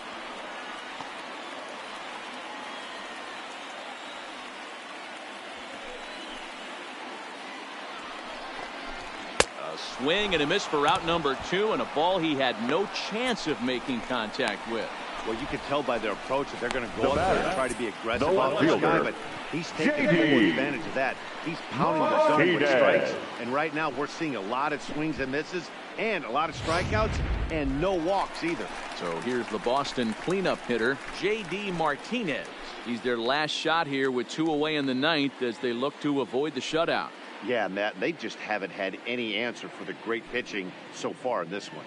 A swing and a miss for out number 2, and a ball he had no chance of making contact with. Well, you can tell by their approach that they're going to go The up there and batter, try to be aggressive the on this outfielder, guy, but he's taking full JD. advantage of that. He's pounding the zone with Martinez. strikes, and right now we're seeing a lot of swings and misses and a lot of strikeouts and no walks either. So here's the Boston cleanup hitter, J.D. Martinez. He's their last shot here with 2 away in the ninth as they look to avoid the shutout. Yeah, Matt, they just haven't had any answer for the great pitching so far in this one.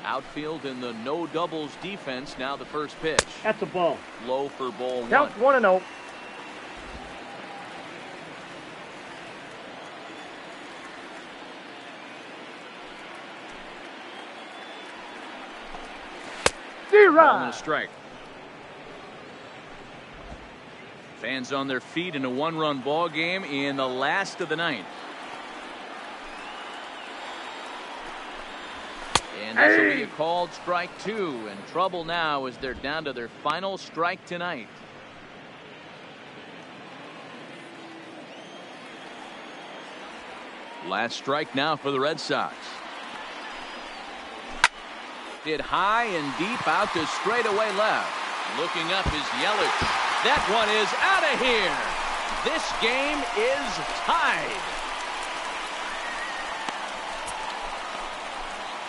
Outfield in the no doubles defense. Now the first pitch. That's a ball. Low for ball 1. Count 1-0. Ball and a strike. Fans on their feet in a 1-run ball game in the last of the ninth. And this will be a called strike 2, and trouble now as they're down to their final strike tonight. Last strike now for the Red Sox. Hit high and deep out to straightaway left. Looking up is Yelich. That one is out of here. This game is tied.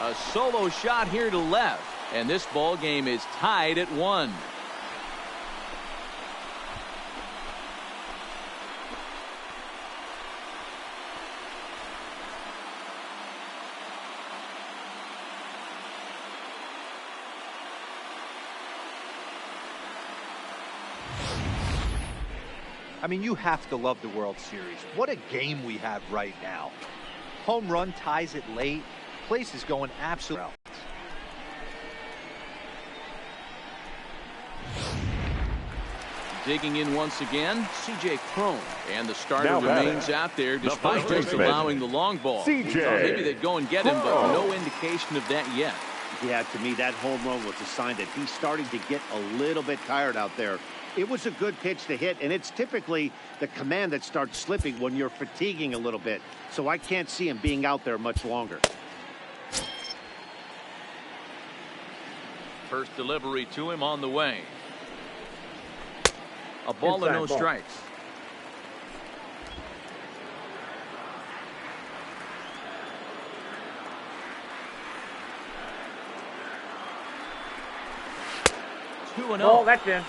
A solo shot here to left, and this ball game is tied at 1. I mean, you have to love the World Series. What a game we have right now. Home run ties it late. Place is going absolutely. Digging in once again, C.J. Cron, and the starter Now remains out there despite just allowing the long ball. C.J. Thought maybe they'd go and get him, but no indication of that yet. Yeah, to me, that home run was a sign that he's starting to get a little bit tired out there. It was a good pitch to hit, and it's typically the command that starts slipping when you're fatiguing a little bit. So I can't see him being out there much longer. First delivery to him on the way. A ball and no Inside ball. strikes. Two and Ball, oh. that's in.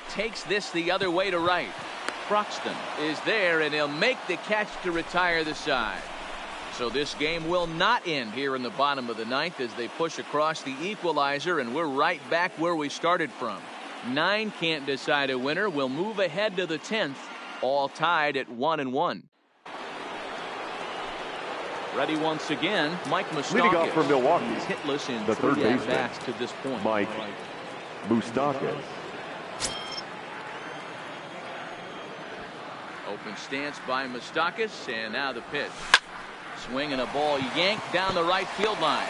Takes this the other way to right. Croxton is there, and he'll make the catch to retire the side. So this game will not end here in the bottom of the ninth as they push across the equalizer, and we're right back where we started from. 9 can't decide a winner. We'll move ahead to the 10th, all tied at 1-1. Ready once again, Mike Moustakas. Leading off for Milwaukee, He's hitless in the third 3 baseman, at-bats to this point. Mike Moustakas. Open stance by Moustakas, and now the pitch. Swing and a ball yanked down the right field line.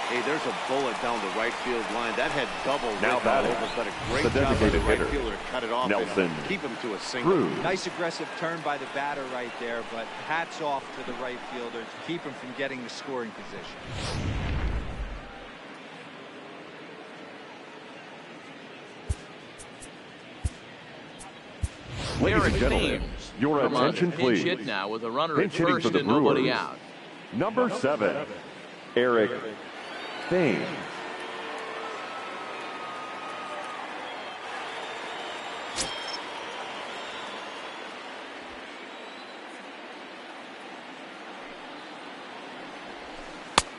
Hey, there's a bullet down the right field line. That had double Now written all batting, over, but a great the job by the designated right hitter, fielder to cut it off Nelson and keep him to a single. Cruz. Nice aggressive turn by the batter right there, but hats off to the right fielder to keep him from getting the scoring position. Ladies and Eric gentlemen, Thames your come on attention, to pinch please. hit now with a runner Pinch at hitting first for the and nobody Brewers. out. Number 7, Eric Thames.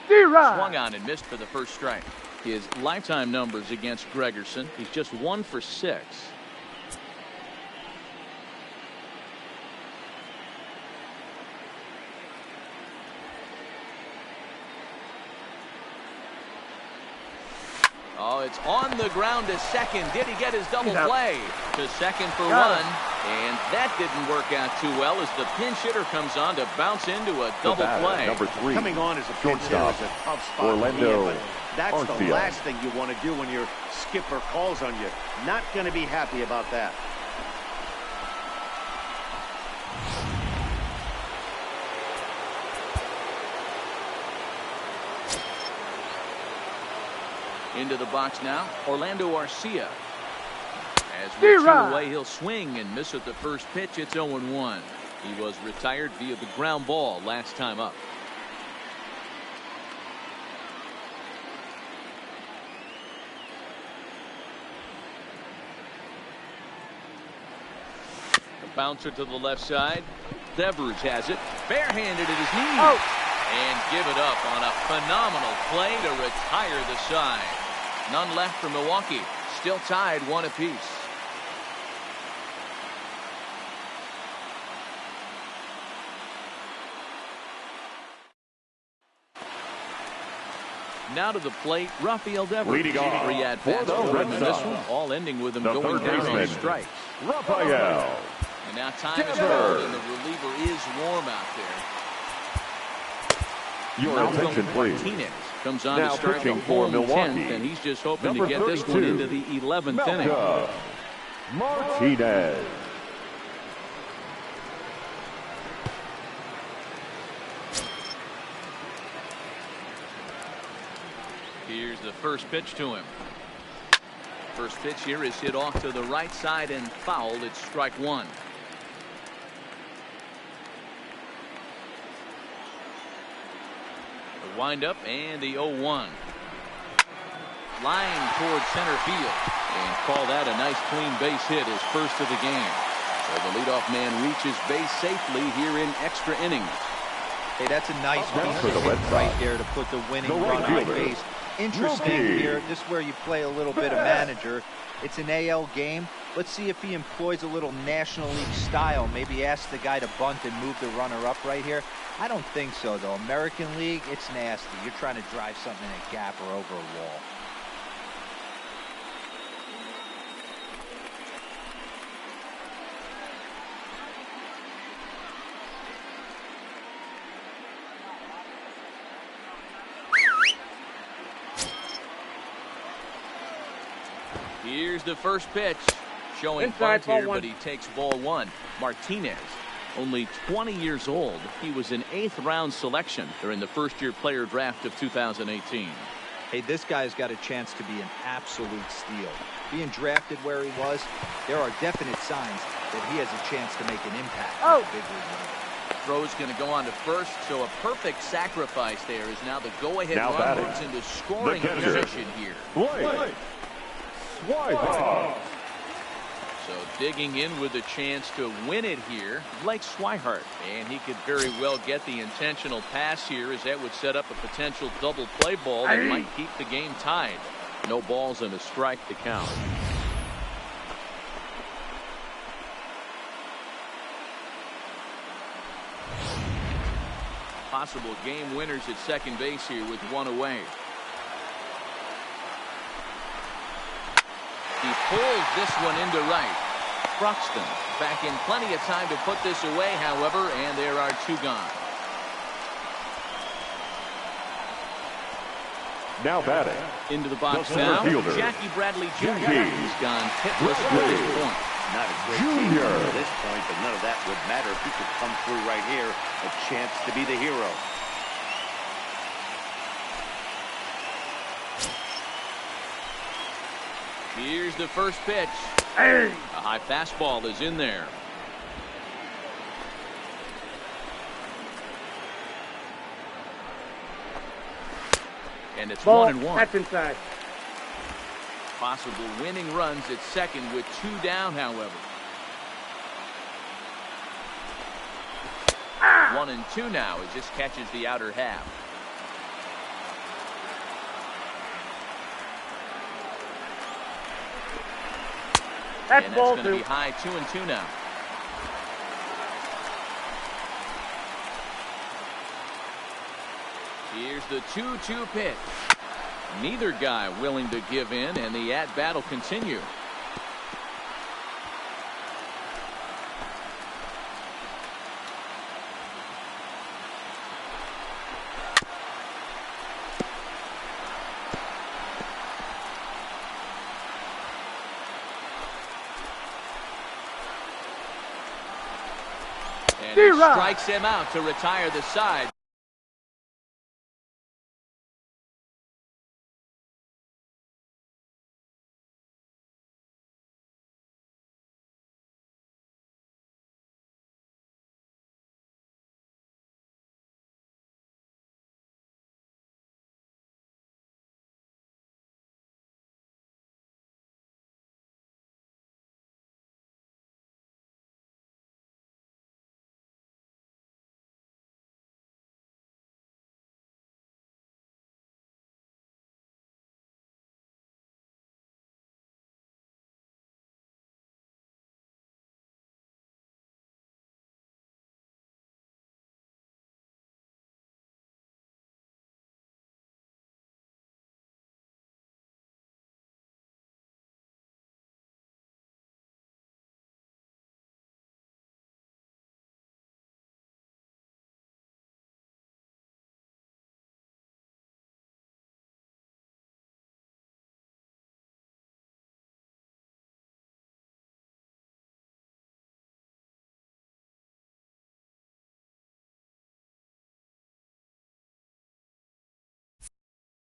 Swung on and missed for the first strike. His lifetime numbers against Gregerson, he's just 1 for 6. Oh, it's on the ground to second. Did he get his double play? To second for 1. And that didn't work out too well as the pinch hitter comes on to bounce into a double play. Number 3, Coming on as a pinch hitter is a tough spot. Orlando But that's the Arcia. last thing you want to do when your skipper calls on you. Not going to be happy about that. Into the box now, Orlando Arcia. As we shoot away, he'll swing and miss at the first pitch. It's 0-1. He was retired via the ground ball last time up. A bouncer to the left side. Devers has it. Barehanded at his knee. Oh. And give it up on a phenomenal play to retire the side. None left for Milwaukee. Still tied 1 apiece. Now to the plate, Rafael Devers. Leading off 3 at-bats for the Red this Sox. one, all ending with him The going third down on baseman, strikes. Rafael. And now time is Devers. called, and the reliever is warm out there. Your Malcolm attention, please. Martinez comes on Now to start the pitching for home Milwaukee. 10th, and he's just hoping Number to get this one 32, into the 11th inning. Malcolm Martinez. Here's the first pitch to him. First pitch here is hit off to the right side and fouled. It's strike 1. The windup and the 0-1. Line towards center field and call that a nice clean base hit, his first of the game. So the leadoff man reaches base safely here in extra innings. Hey, that's a nice Now for hit the Red right Sox. there to put the winning The run right on fielder, base. Interesting Milwaukee. here. This is where you play a little bit of manager. It's an AL game. Let's see if he employs a little National League style. Maybe ask the guy to bunt and move the runner up right here. I don't think so, though. American League, it's nasty. You're trying to drive something in a gap or over a wall. Here's the first pitch. Showing Inside, bunt here, ball 1. but he takes ball 1. Martinez, only 20 years old. He was an 8th round selection during the first-year player draft of 2018. Hey, this guy's got a chance to be an absolute steal. Being drafted where he was, there are definite signs that he has a chance to make an impact at the big league level. Throw's going to go on to first, so a perfect sacrifice there is now the go-ahead Now run batting, moves into scoring the catcher. position here. Blake Swihart. So digging in with a chance to win it here, Blake Swihart. And he could very well get the intentional pass here, as that would set up a potential double play ball that might keep the game tied. No balls and a strike to count. Possible game winners at second base here with 1 away. He pulls this one into right. Croxton back in plenty of time to put this away, however, and there are 2 gone. Now batting. Into the box The now. center fielder, Jackie Bradley Jr. Jackie He's gone hitless at this point. Not a great Junior. team at this point, but none of that would matter if he could come through right here. A chance to be the hero. Here's the first pitch. Hey. A high fastball is in there. And it's Ball. 1-1. That's inside. Possible winning runs at second with 2 down, however. 1-2 now. He just catches the outer half. That's And ball that's going 2. to be high 2-2 now. Here's the 2-2 pitch. Neither guy willing to give in, and the at-bat will continue. And he strikes him out to retire the side.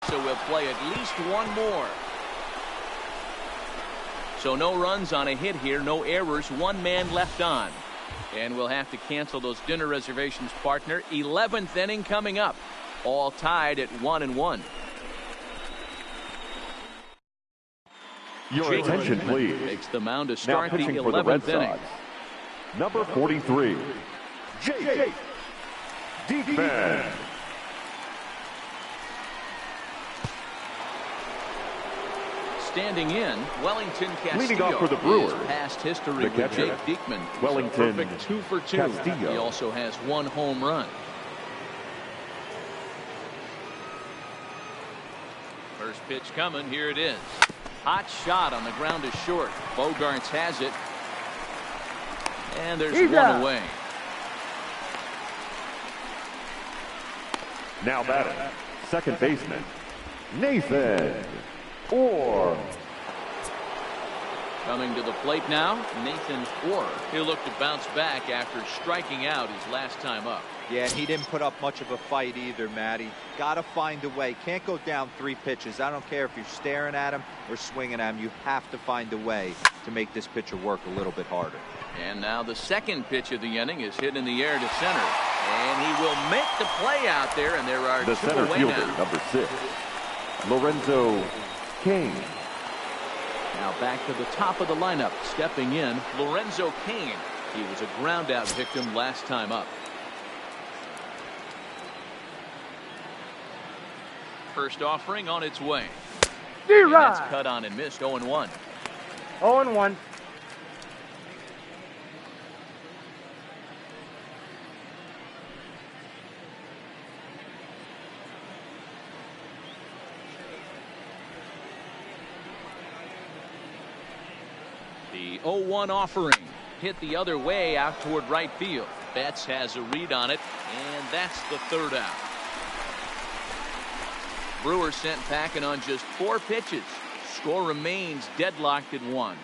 So we'll play at least one more. So no runs on a hit here, no errors, one man left on. And we'll have to cancel those dinner reservations, partner. 11th inning coming up. All tied at 1-1. Your attention, please. Makes the mound to Now start the pitching for the 11th Red inning. Sox, number 43, Jake Defense. Standing in, Wellington Castillo. Leading off for the Brewers, His past history the with catcher, Jake Diekman. Wellington Perfect 2 for 2. Castillo. He also has 1 home run. First pitch coming. Here it is. Hot shot on the ground is short. Bogarts has it. And there's one away. Now batting, second baseman, Nathan Orr. Coming to the plate now, Nathan Orr. He'll look to bounce back after striking out his last time up. Yeah, he didn't put up much of a fight either, Matty. Got to find a way. Can't go down 3 pitches. I don't care if you're staring at him or swinging at him. You have to find a way to make this pitcher work a little bit harder. And now the second pitch of the inning is hit in the air to center. And he will make the play out there, and there are The 2 center away fielder, now. number 6, Lorenzo Cain. Now back to the top of the lineup. Stepping in, Lorenzo Cain. He was a ground out victim last time up. First offering on its way. And that's cut on and missed. 0-1. 0-1. The 0-1 offering hit the other way out toward right field. Betts has a read on it, and that's the 3rd out. Brewers sent packing on just 4 pitches. Score remains deadlocked at 1.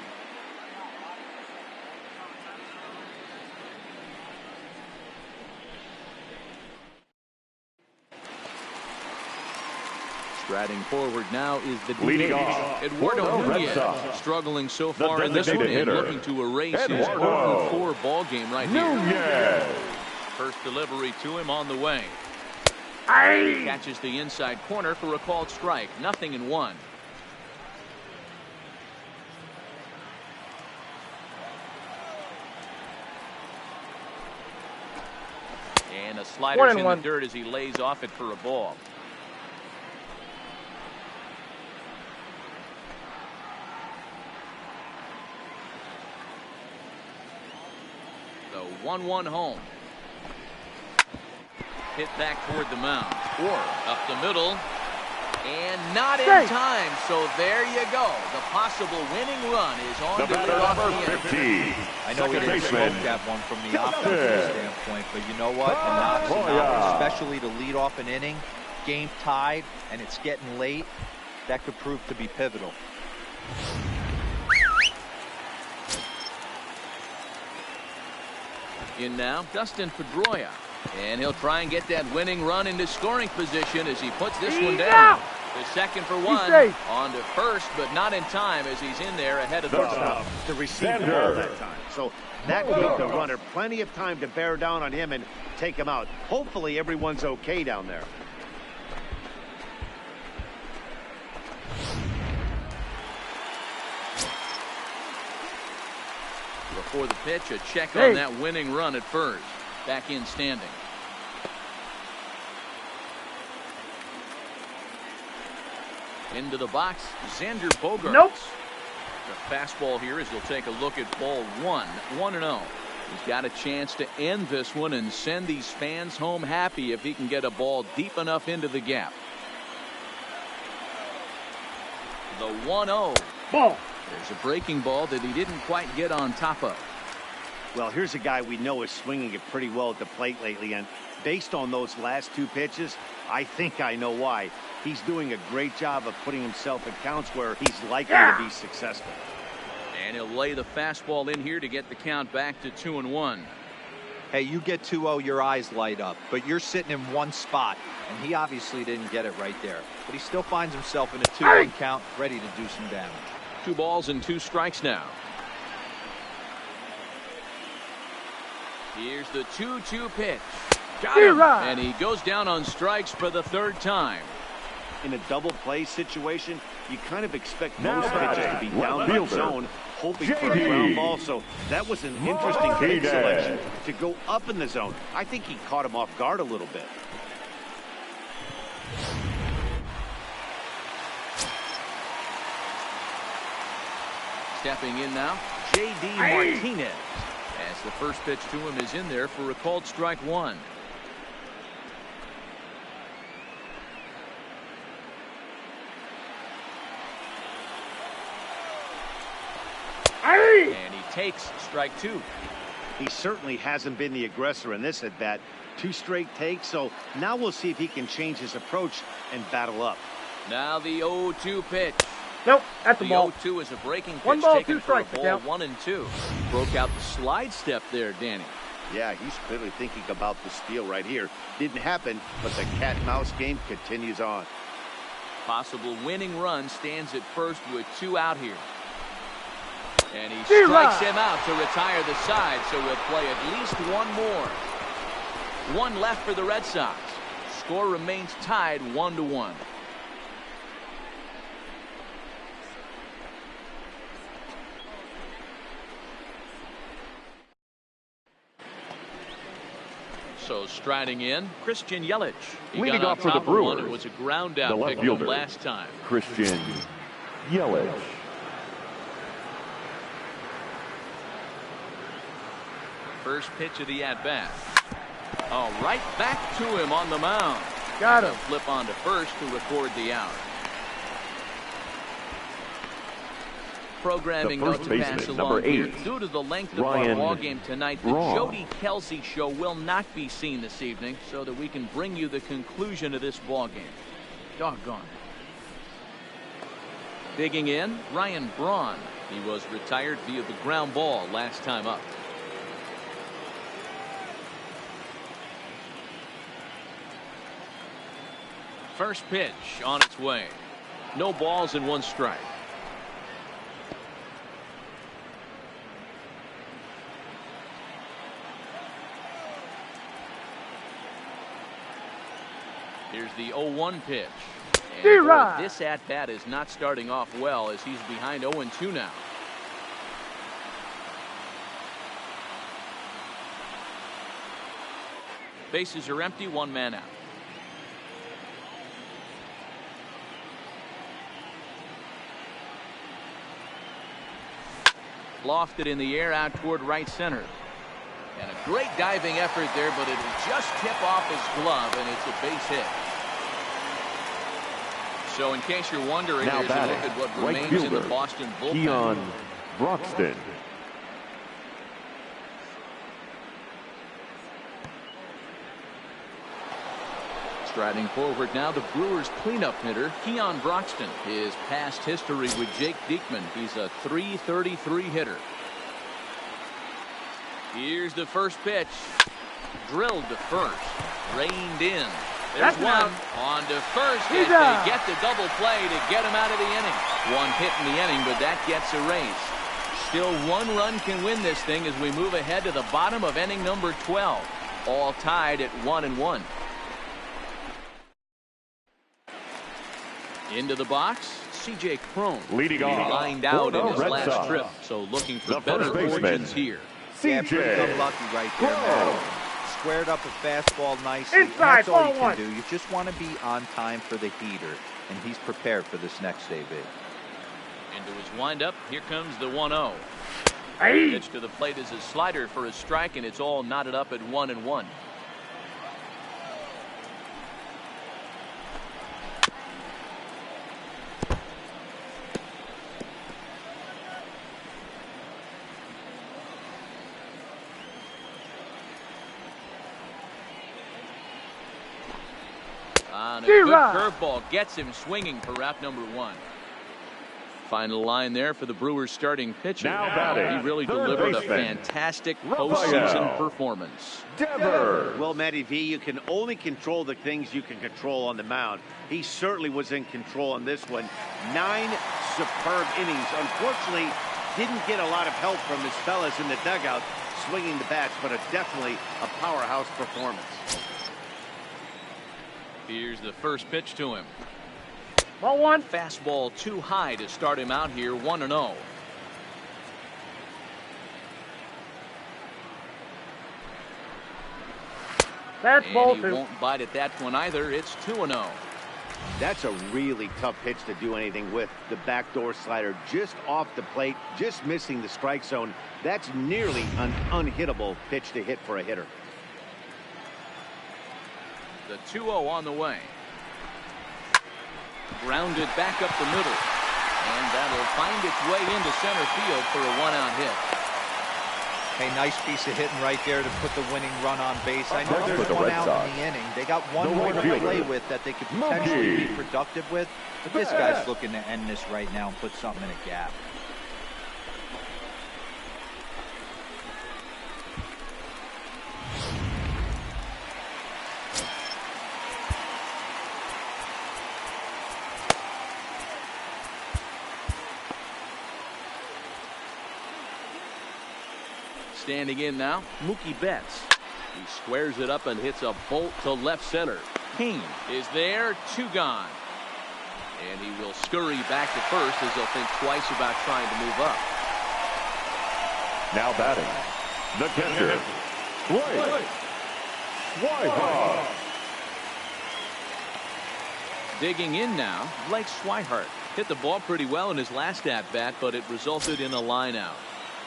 Striding forward now is the Leading DH, off Eduardo for the Red Nunez, Sox, struggling so the far in this one designated and hitter, looking to erase his Eduardo 0-4 ball game right Nunez. here. First delivery to him on the way. He catches the inside corner for a called strike. 0-1. And a slider's in the dirt as he lays off it for a ball. The 1-1 home. Hit back toward the mound. Or up the middle. And not in time. So there you go. The possible winning run is on The the batter, leadoff number the 50, I know we second didn't baseman, smoke that one from the offensive standpoint, but you know what? A knock's a knock, especially to lead off an inning, game tied, and it's getting late. That could prove to be pivotal. In now, Dustin Pedroia. And he'll try and get that winning run into scoring position as he puts this one down. The second for one. On to first, but not in time as he's in there ahead of the ball. To receive the ball that time. So that gave the runner plenty of time to bear down on him and take him out. Hopefully everyone's okay down there. Before the pitch, a check on that winning run at first. Back in standing. Into the box, Xander Bogaerts. Nope. The fastball here as he'll take a look at ball 1-0. He's got a chance to end this one and send these fans home happy if he can get a ball deep enough into the gap. The 1-0. Ball. There's a breaking ball that he didn't quite get on top of. Well, here's a guy we know is swinging it pretty well at the plate lately, and based on those last two pitches, I think I know why. He's doing a great job of putting himself in counts where he's likely to be successful. And he'll lay the fastball in here to get the count back to 2-1. Hey, you get 2-0, your eyes light up, but you're sitting in one spot, and he obviously didn't get it right there. But he still finds himself in a 2-1 count, ready to do some damage. 2 balls and 2 strikes now. Here's the 2-2 pitch. Got him. And he goes down on strikes for the 3rd time. In a double play situation, you kind of expect most pitches to be down in the zone, hoping for a ground ball. So that was an interesting pitch selection to go up in the zone. I think he caught him off guard a little bit. Stepping in now, J.D. Martinez. As the first pitch to him is in there for a called strike 1. And he takes strike 2. He certainly hasn't been the aggressor in this at bat. 2 straight takes, so now we'll see if he can change his approach and battle up. Now the 0-2 pitch. Nope, that's the ball. 0-2 is a breaking pitch. 1 ball, taken 2 for a strikes. ball, 1-2. Broke out the slide step there, Danny. Yeah, he's clearly thinking about the steal right here. Didn't happen, but the cat and mouse game continues on. Possible winning run stands at first with 2 out here. And he strikes him out to retire the side, so we'll play at least 1 more. 1 left for the Red Sox. Score remains tied 1-1. So striding in, Christian Yelich. Leading off for the Brewers, it was a ground out the left pick fielder, last time. Christian Yelich. First pitch of the at-bat. Oh, right back to him on the mound. Got him. Flip on to first to record the out. Programming The first note to pass baseman, along number 8, here. Due to the length of our ball game tonight, the Jody Kelsey show will not be seen this evening, so that we can bring you the conclusion of this ball game. Doggone it. Digging in, Ryan Braun. He was retired via the ground ball last time up. First pitch on its way. No balls and 1 strike. Here's the 0-1 pitch. And this at-bat is not starting off well as he's behind 0-2 now. Bases are empty, 1 man out. Lofted in the air out toward right center. And a great diving effort there, but it'll just tip off his glove, and it's a base hit. So in case you're wondering, now here's a look at what right remains fielder, in the Boston bullpen. Keon Broxton. Striding forward now, the Brewers cleanup hitter, Keon Broxton. His past history with Jake Diekman, he's a .333 hitter. Here's the first pitch. Drilled to first. Reined in. There's That's one. out. On to first. He's As they out. get the double play to get him out of the inning. One hit in the inning, but that gets erased. Still one run can win this thing as we move ahead to the bottom of inning number 12. All tied at 1-1. Into the box, C.J. Cron. Leading off Lined out in his Red last Sox. trip, so looking for The better first baseman. fortunes here. Yeah, pretty CJ unlucky right there, man. Squared up a fastball nicely. and Inside, that's all you ball can do. You just want to be on time for the heater, and he's prepared for this next AB. Into his windup, here comes the 1-0. Hey. Pitch to the plate is a slider for a strike, and it's all knotted up at 1-1. On a good curveball gets him swinging for wrap number 1. Final line there for the Brewers starting pitcher. Now batting, He really third delivered a baseman, fantastic Rafael postseason performance. Devers. Well, Matty V, you can only control the things you can control on the mound. He certainly was in control on this one. 9 superb innings. Unfortunately, didn't get a lot of help from his fellas in the dugout swinging the bats, but definitely a powerhouse performance. Here's the first pitch to him. Ball one. Fastball too high to start him out here, 1-0. That's And ball he two. won't bite at that one either. It's 2-0. That's a really tough pitch to do anything with. The backdoor slider just off the plate, just missing the strike zone. That's nearly an unhittable pitch to hit for a hitter. The 2-0 on the way. Grounded back up the middle. And that'll find its way into center field for a 1-out hit. Hey, nice piece of hitting right there to put the winning run on base. I know For there's the one Red out Sox. in the inning. They got one The more right to fielder, play with that they could potentially Milwaukee. be productive with. But this guy's looking to end this right now and put something in a gap. Standing in now, Mookie Betts. He squares it up and hits a bolt to left center. Kane is there, 2 gone. And he will scurry back to first as he'll think twice about trying to move up. Now batting, the catcher, Blake Swihart. Digging in now, Blake Swihart. Hit the ball pretty well in his last at-bat, but it resulted in a line out.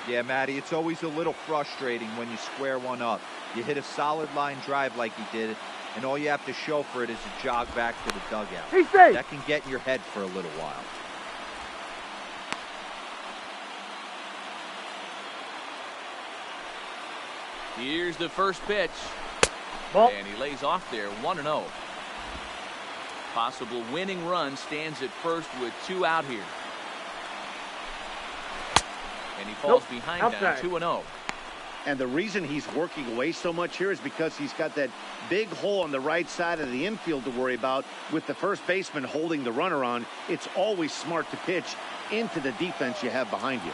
Yeah, Matty, it's always a little frustrating when you square one up. You hit a solid line drive like he did, and all you have to show for it is a jog back to the dugout. He's safe. That can get in your head for a little while. Here's the first pitch. Ball. And he lays off there, 1-0. Possible winning run stands at first with 2 out here. And he falls behind outside. down 2-0. And the reason he's working away so much here is because he's got that big hole on the right side of the infield to worry about. With the first baseman holding the runner on, it's always smart to pitch into the defense you have behind you.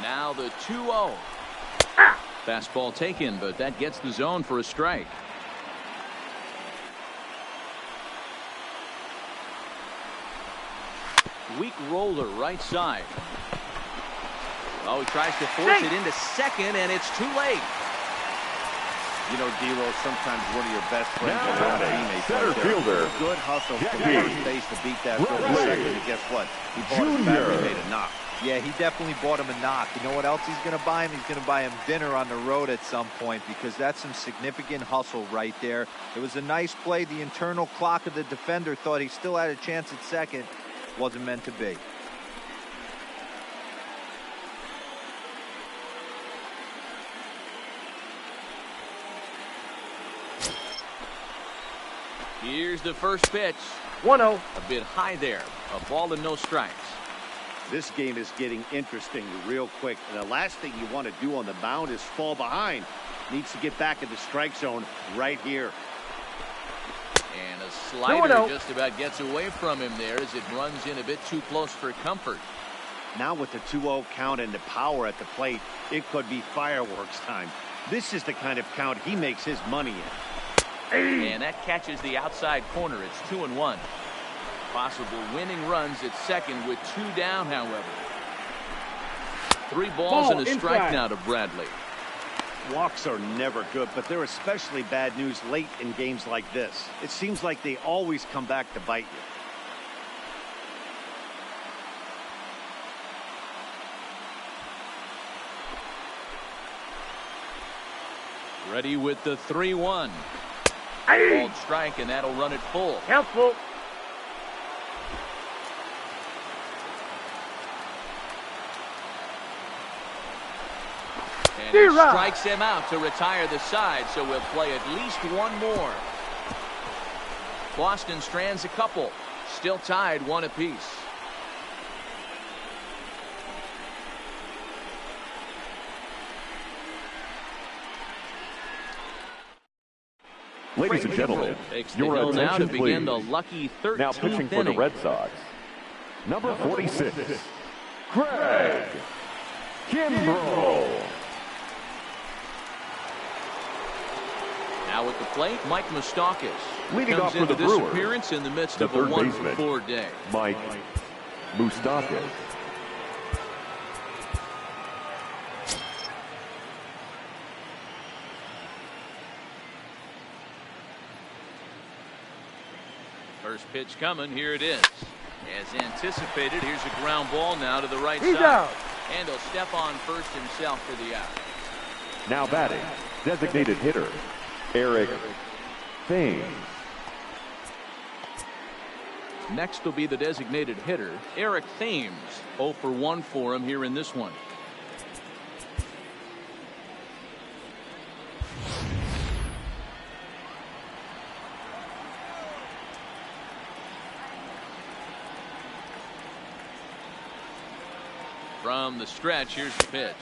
Now the 2-0. Fastball taken, but that gets the zone for a strike. Weak roller right side. Oh, he tries to force it into second, and it's too late. You know, D-Lo, sometimes one of your best friends Now is your batting, teammate. center right there. fielder, Good hustle from Jackie first base to beat that throw to Riley second. And guess what? He bought his Jr. battery, made a knock. Yeah, he definitely bought him a knock. You know what else he's going to buy him? He's going to buy him dinner on the road at some point, because that's some significant hustle right there. It was a nice play. The internal clock of the defender thought he still had a chance at second. Wasn't meant to be. Here's the first pitch. 1-0. A bit high there. A ball and no strikes. This game is getting interesting real quick. And the last thing you want to do on the mound is fall behind. Needs to get back in the strike zone right here. And a slider just about gets away from him there as it runs in a bit too close for comfort. Now with the 2-0 count and the power at the plate, it could be fireworks time. This is the kind of count he makes his money in. And that catches the outside corner. It's 2-1. Possible winning runs at second with 2 down, however. 3 balls and a strike now to Bradley. Walks are never good, but they're especially bad news late in games like this. It seems like they always come back to bite you. Ready with the 3-1. Called strike, and that'll run it full. Helpful. And he strikes him out to retire the side, so we'll play at least one more. Boston strands a couple. Still tied 1 apiece. Ladies and gentlemen, your now to attention begin the please. lucky 13th Now pitching for the Red Sox, number 46, Craig Kimbrell. Now at the plate, Mike Moustakas. Leading comes off for into the this Brewers, appearance in the midst the of a third 1-for-4 baseman, day. Mike Moustakas. First pitch coming. Here it is. As anticipated, here's a ground ball now to the right He's side. out. And he'll step on first himself for the out. Now batting, designated hitter, Eric Thames. Next will be the designated hitter, Eric Thames. 0 for 1 for him here in this one. From the stretch, here's the pitch.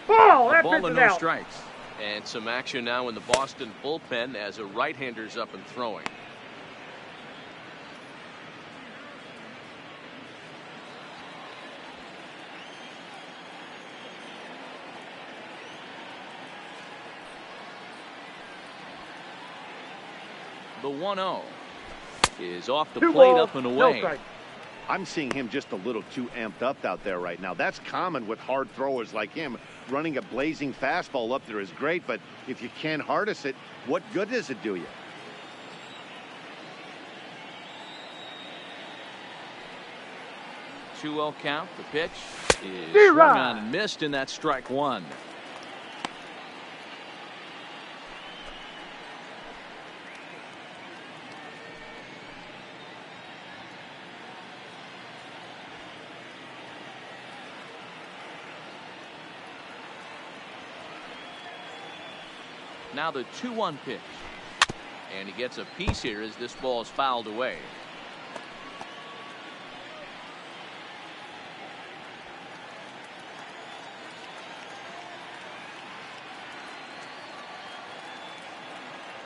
Ball. That Ball pitch and is no out. strikes. And some action now in the Boston bullpen as a right-hander's up and throwing. The 1-0 is off the 2 plate, balls, up and no away. strike. I'm seeing him just a little too amped up out there right now. That's common with hard throwers like him. Running a blazing fastball up there is great, but if you can't harness it, what good does it do you? Two-0 count. The pitch is D-Rod. swung on and missed, and that's strike 1. Now the 2-1 pitch. And he gets a piece here as this ball is fouled away.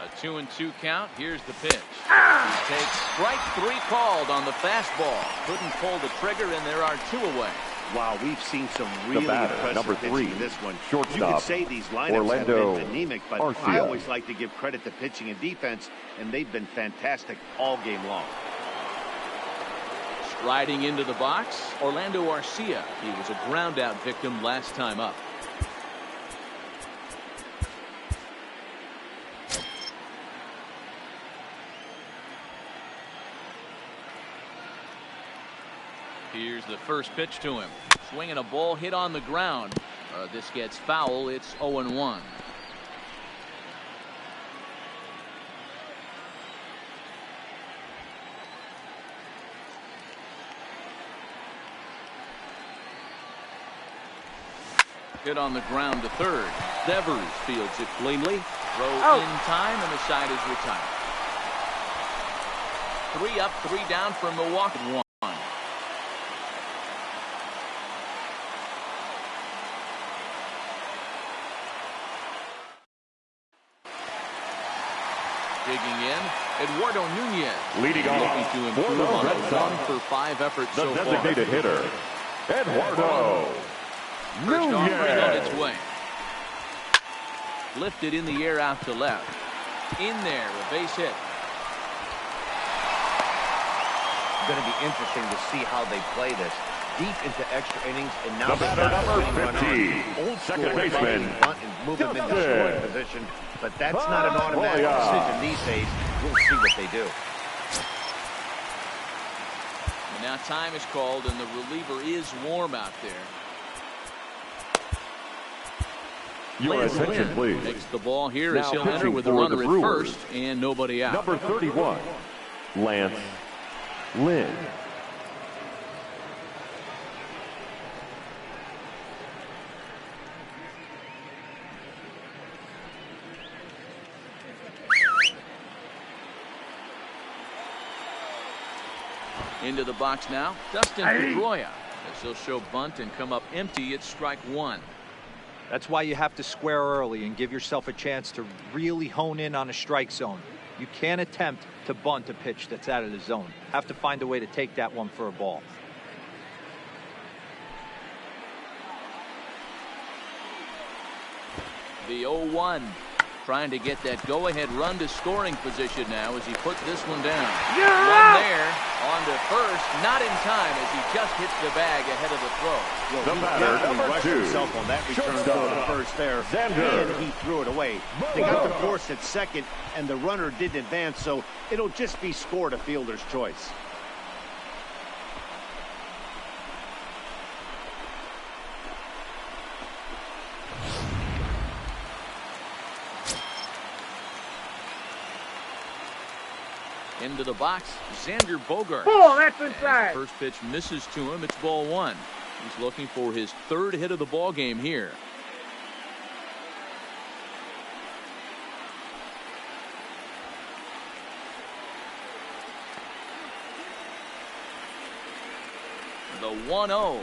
A 2-2 count. Here's the pitch. He takes strike 3 called on the fastball. Couldn't pull the trigger, and there are 2 away. Wow, we've seen some really batter, impressive number pitching 3, in this one. shortstop, You could say these lineups Orlando have been anemic, but Arcia. I always like to give credit to pitching and defense, and they've been fantastic all game long. Striding into the box, Orlando Arcia. He was a ground-out victim last time up. Here's the first pitch to him. Swinging a ball hit on the ground. This gets foul. It's 0-1. Hit on the ground to third. Devers fields it cleanly. Throw in time, and the side is retired. 3 up, 3 down for Milwaukee. 1. Digging in, Eduardo Nunez. Leading looking off to for improve the on a Red Sox, 1-for-5 effort the so far. designated hitter, Eduardo First offering on its Nunez. way. Lifted in the air out to left. In there, a base hit. Going to be interesting to see how they play this. Deep into extra innings, and now The they've batter, got a number winning run 50, on. Old second school baseman, bunt and move them into Justin. scoring position, but that's not an automatic Roya. decision these days. We'll see what they do. And now time is called, and the reliever is warm out there. Your attention, please. Makes the ball here Now as he'll enter pitching with a for the runner at Brewers, first and nobody out. Number 31, Lance Lynn. Into the box now, Dustin Pedroia, as he'll show bunt and come up empty at strike one. That's why you have to square early and give yourself a chance to really hone in on a strike zone. You can't attempt to bunt a pitch that's out of the zone. Have to find a way to take that one for a ball. The 0-1. Trying to get that go-ahead run to scoring position now as he puts this one down. One there, on to first, not in time as he just hits the bag ahead of the throw. Well, The he batter, definitely number rushed 2, himself on that return throw to first there, Xander. and he threw it away. They got the force at second, and the runner didn't advance, so it'll just be scored a fielder's choice. Into the box, Xander Bogaerts. Ball, that's inside. First pitch misses to him. It's ball one. He's looking for his third hit of the ball game here. The 1-0.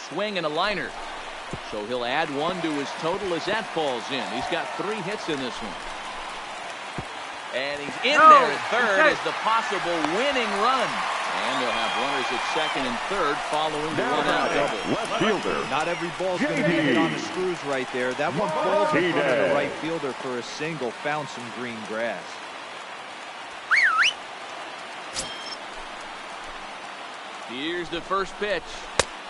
Swing and a liner. So he'll add one to his total as that falls in. He's got 3 hits in this one. And he's in there at third as the possible winning run. And they'll have runners at second and third following the one-out double. Left fielder, Not every ball's going to be hit on the screws right there. That one falls in front of the right fielder for a single. Found some green grass. Here's the first pitch.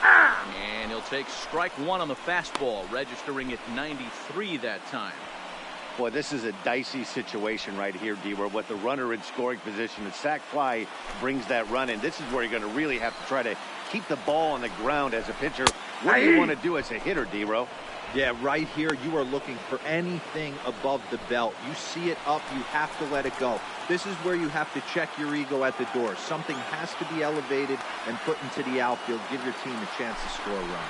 And he'll take strike one on the fastball, registering at 93 that time. Boy, this is a dicey situation right here, D, where with the runner in scoring position, the sac fly brings that run in. This is where you're going to really have to try to keep the ball on the ground as a pitcher. What do you want to do as a hitter, D-Ro? Yeah, right here, you are looking for anything above the belt. You see it up, you have to let it go. This is where you have to check your ego at the door. Something has to be elevated and put into the outfield. Give your team a chance to score a run.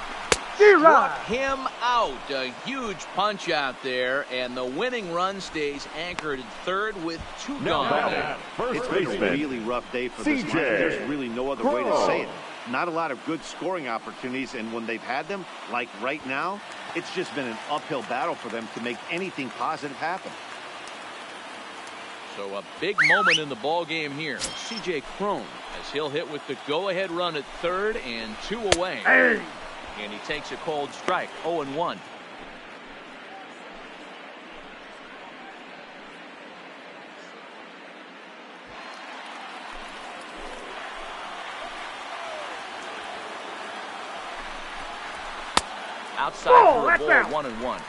Struck him out. A huge punch out there, and the winning run stays anchored at third with 2 gone. first It's been a baseman, really rough day for this CJ. lineup. There's really no other way to Crow. say it. Not a lot of good scoring opportunities, and when they've had them, like right now, it's just been an uphill battle for them to make anything positive happen. So a big moment in the ball game here. C.J. Cron, as he'll hit with the go-ahead run at third and 2 away. And he takes a cold strike, 0-1. Outside for a ball, 1-1.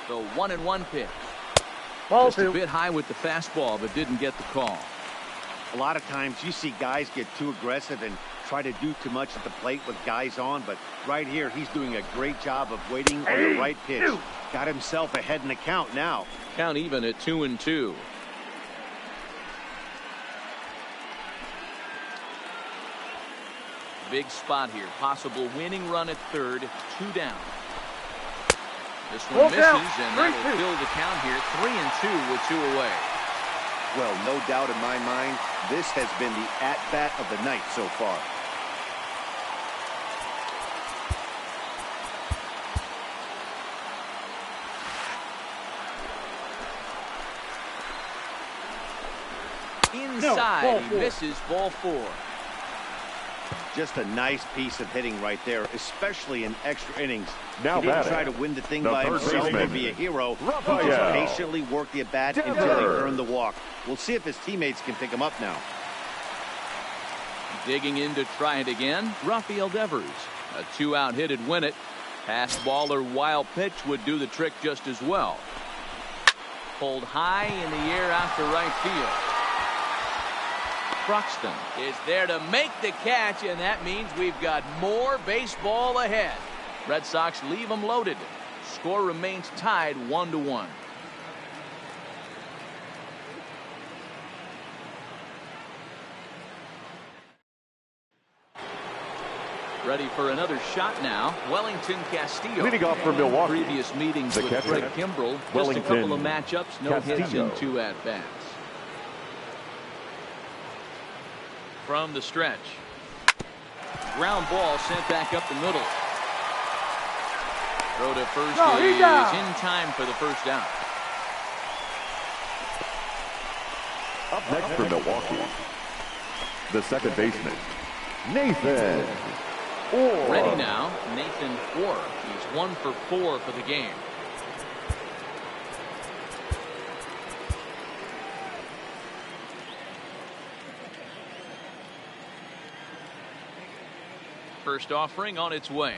The 1-1 pitch. Ball Just a 2. bit high with the fastball, but didn't get the call. A lot of times you see guys get too aggressive and try to do too much at the plate with guys on, but right here he's doing a great job of waiting on the right pitch. Got himself ahead in the count now. Count even at 2-2. Big spot here. Possible winning run at third. 2 down. This one misses, and that'll fill the count here. 3-2 with 2 away. Well, no doubt in my mind, this has been the at-bat of the night so far. Inside, he misses ball 4. Just a nice piece of hitting right there, especially in extra innings. Now he didn't try to win the thing by himself or be a hero. He just patiently worked the at-bat until he earned the walk. We'll see if his teammates can pick him up now. Digging in to try it again, Rafael Devers. A 2-out hit'd win it. Pass ball or wild pitch would do the trick just as well. Pulled high in the air out to right field. Broxton is there to make the catch, and that means we've got more baseball ahead. Red Sox leave them loaded. Score remains tied 1-1. Ready for another shot now. Wellington Castillo. Leading off for Milwaukee. Previous meetings with catcher, Craig Kimbrell. Just a couple of matchups. No hits in 2 at-bats. From the stretch. Ground ball sent back up the middle. Throw to first is in time for the first down. Up next for Milwaukee, the second baseman, Nathan Orr. Ready now, Nathan Orr. He's 1 for 4 for the game. First offering on its way.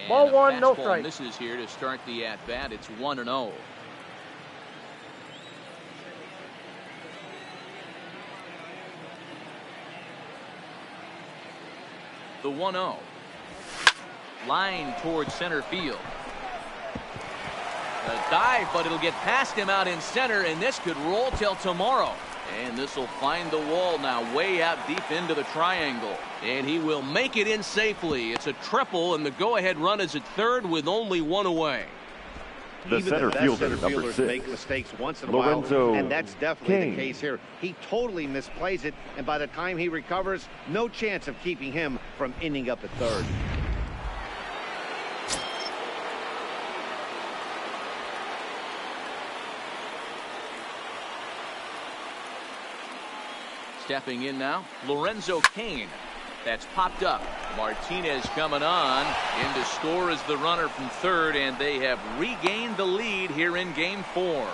And Ball 1, no fastball strike. misses here to start the at-bat. It's 1-0. The 1-0. Line towards center field. A dive, but it'll get past him out in center, and this could roll till tomorrow. And this will find the wall now way out deep into the triangle. And he will make it in safely. It's a triple, and the go-ahead run is at third with only 1 away. The center fielder, number 6, make mistakes once in a Lorenzo while, and that's definitely King. the case here. He totally misplays it, and by the time he recovers, no chance of keeping him from ending up at third. Stepping in now, Lorenzo Cain. That's popped up. Martinez coming on. In to score is the runner from third, and they have regained the lead here in Game 4.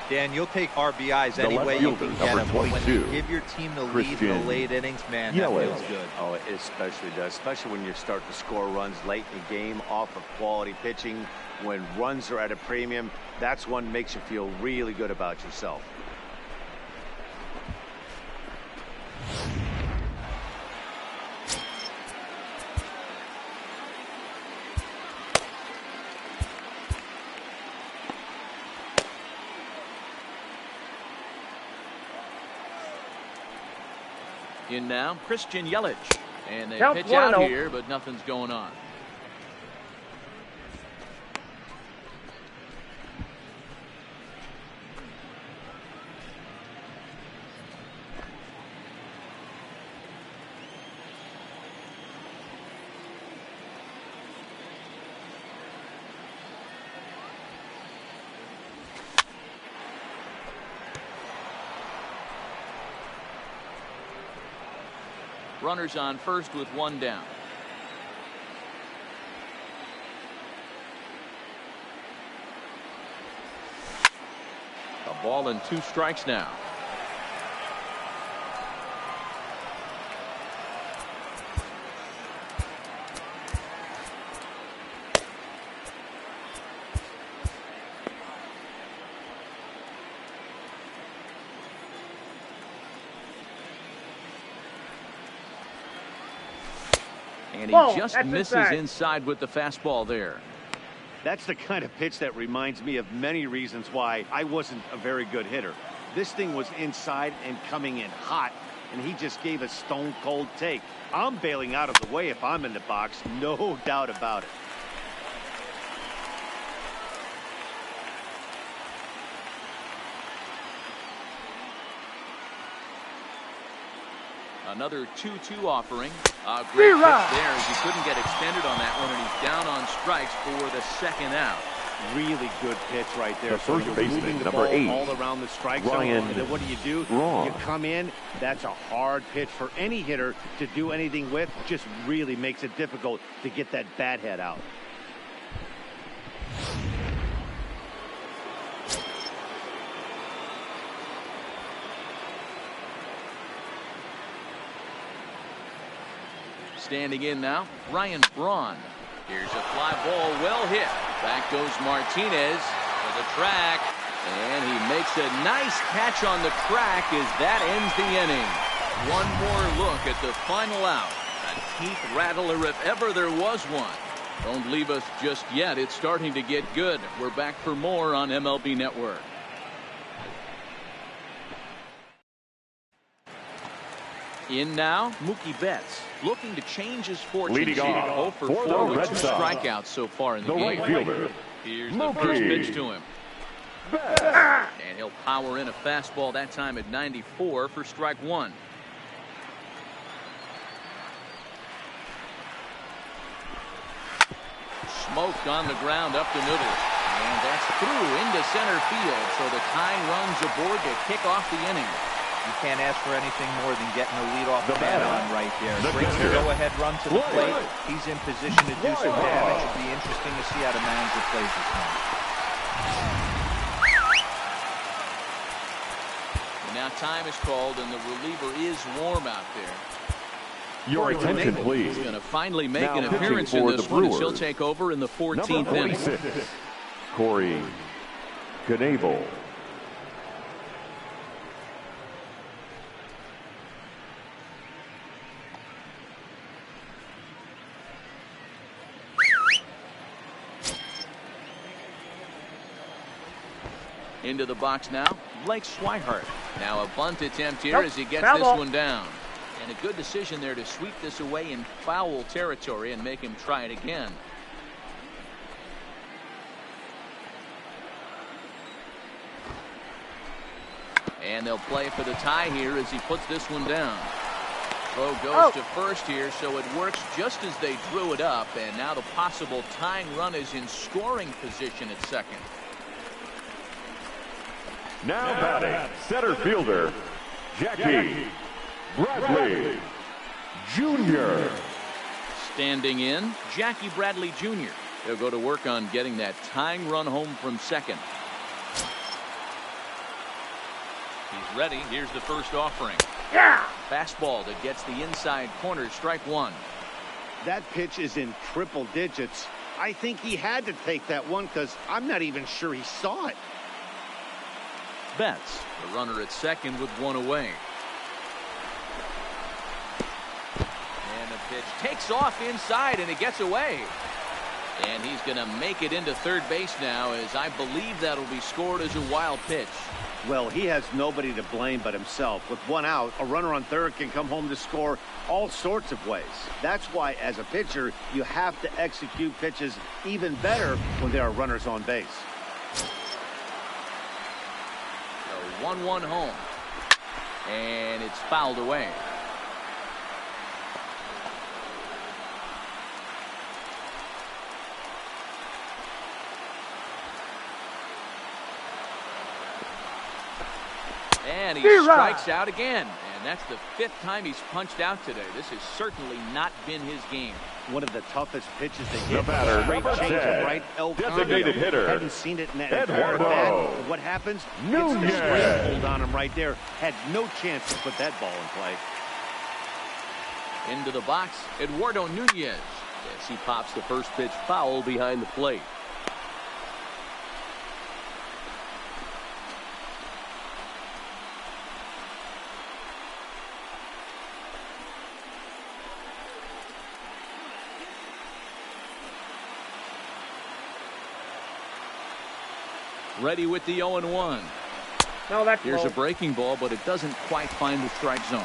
Dan, you'll take RBIs any way you can get them. When you give your team the lead in the late innings, man, that feels good. Oh, it especially does, especially when you start to score runs late in the game off of quality pitching. When runs are at a premium, that's one makes you feel really good about yourself. In now, Christian Yelich. And they Count pitch 1-0. out here, but nothing's going on. Runners on first with 1 down. A ball and 2 strikes now. And he just misses inside with the fastball there. That's the kind of pitch that reminds me of many reasons why I wasn't a very good hitter. This thing was inside and coming in hot, and he just gave a stone-cold take. I'm bailing out of the way if I'm in the box, no doubt about it. Another 2-2 offering. Great pitch there as he couldn't get extended on that one, and he's down on strikes for the second out. Really good pitch right there. The first baseman, the number 8, all around the strike zone. Ryan And then what do? Braun. You come in. That's a hard pitch for any hitter to do anything with. Just really makes it difficult to get that bat head out. Standing in now, Ryan Braun. Here's a fly ball, well hit. Back goes Martinez to the track, and he makes a nice catch on the track as that ends the inning. One more look at the final out. A teeth rattler if ever there was one. Don't leave us just yet. It's starting to get good. We're back for more on MLB Network. In now, Mookie Betts looking to change his fortunes. Leading off 0 for for 4 the with Red 2 Sox, strikeouts so far in the game. right fielder, Here's Mookie the first pitch to him. Betts. And he'll power in a fastball that time at 94 for strike 1. Smoked on the ground up the middle. And that's through into center field. So the tying runs aboard to kick off the inning. You can't ask for anything more than getting a leadoff man on right there. The Brings the pitcher. go-ahead run to the plate. He's in position to do some damage. It'll be interesting to see how the manager plays this one. And now time is called, and the reliever is warm out there. Your attention, please. He's going to finally make Now an pitching appearance in for this the one as he'll Brewers, take over in the 14th Number inning. 46, Corey Knebel. Into the box now, Blake Swihart. Now a bunt attempt here as he gets Foul this ball. one down. And a good decision there to sweep this away in foul territory and make him try it again. And they'll play for the tie here as he puts this one down. Throw goes to first here, so it works just as they drew it up. And now the possible tying run is in scoring position at second. Now batting, center fielder, Jackie Bradley Jr. Standing in, Jackie Bradley Jr. He'll go to work on getting that tying run home from second. He's ready. Here's the first offering. Yeah. Fastball that gets the inside corner, strike 1. That pitch is in triple digits. I think he had to take that one because I'm not even sure he saw it. Betts, the runner at second with one away. And the pitch takes off inside and it gets away. And he's going to make it into third base now, as I believe that'll be scored as a wild pitch. Well, he has nobody to blame but himself. With one out, a runner on third can come home to score all sorts of ways. That's why, as a pitcher, you have to execute pitches even better when there are runners on base. 1-1 home, and it's fouled away. And he strikes out again, and that's the 5th time he's punched out today. This has certainly not been his game. One of the toughest pitches they The get. batter, Straight number change 10, of right elbow. designated hitter, Hadn't seen it in that entire Eduardo bat. What happens? Nunez. Gets the screen pulled on him right there. Had no chance to put that ball in play. Into the box, Eduardo Nunez, as he pops the first pitch foul behind the plate. Ready with the 0-1. No, that's Here's low. a breaking ball, but it doesn't quite find the strike zone.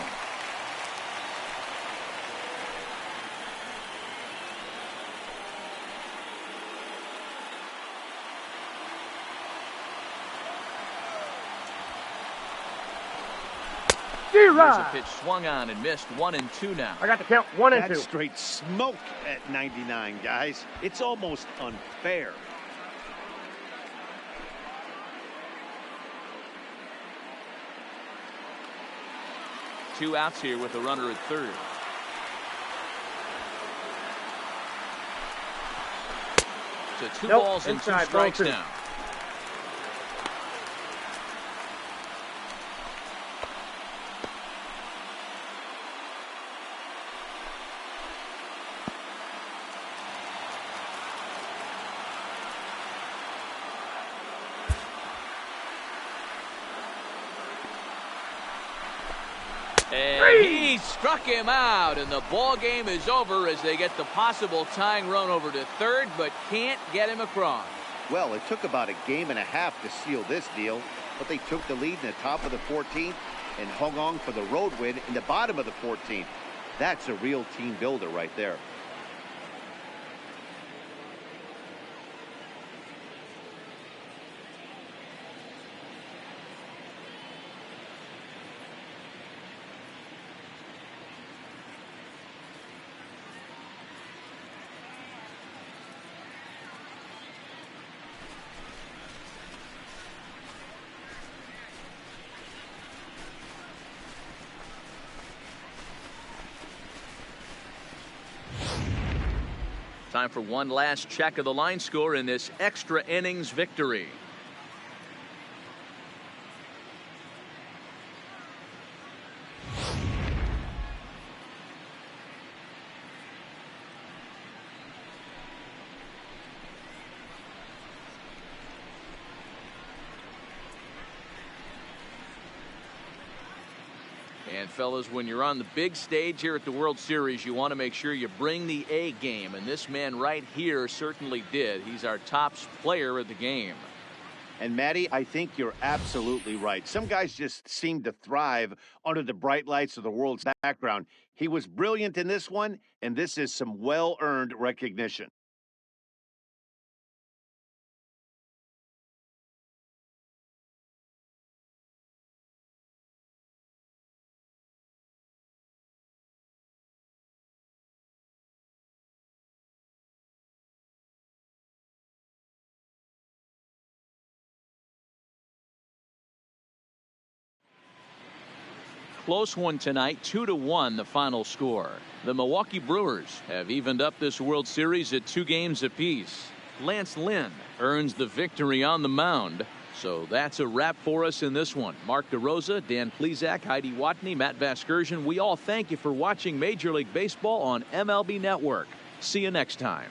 Here's a pitch swung on and missed. 1-2 now. I got the count. 1 and 2. That's straight smoke at 99, guys. It's almost unfair. Two outs here with a runner at third. So two balls and two strikes now. And he struck him out, and the ball game is over as they get the possible tying run over to third, but can't get him across. Well, it took about a game and a half to seal this deal, but they took the lead in the top of the 14th and hung on for the road win in the bottom of the 14th. That's a real team builder right there. Time for one last check of the line score in this extra innings victory. And fellas, when you're on the big stage here at the World Series, you want to make sure you bring the A game, and this man right here certainly did. He's our top player of the game. And Matty, I think you're absolutely right. Some guys just seem to thrive under the bright lights of the world's background. He was brilliant in this one, and this is some well-earned recognition. Close one tonight, 2-1 the final score. The Milwaukee Brewers have evened up this World Series at 2 games apiece. Lance Lynn earns the victory on the mound. So that's a wrap for us in this one. Mark DeRosa, Dan Plesac, Heidi Watney, Matt Vasgersian. We all thank you for watching Major League Baseball on MLB Network. See you next time.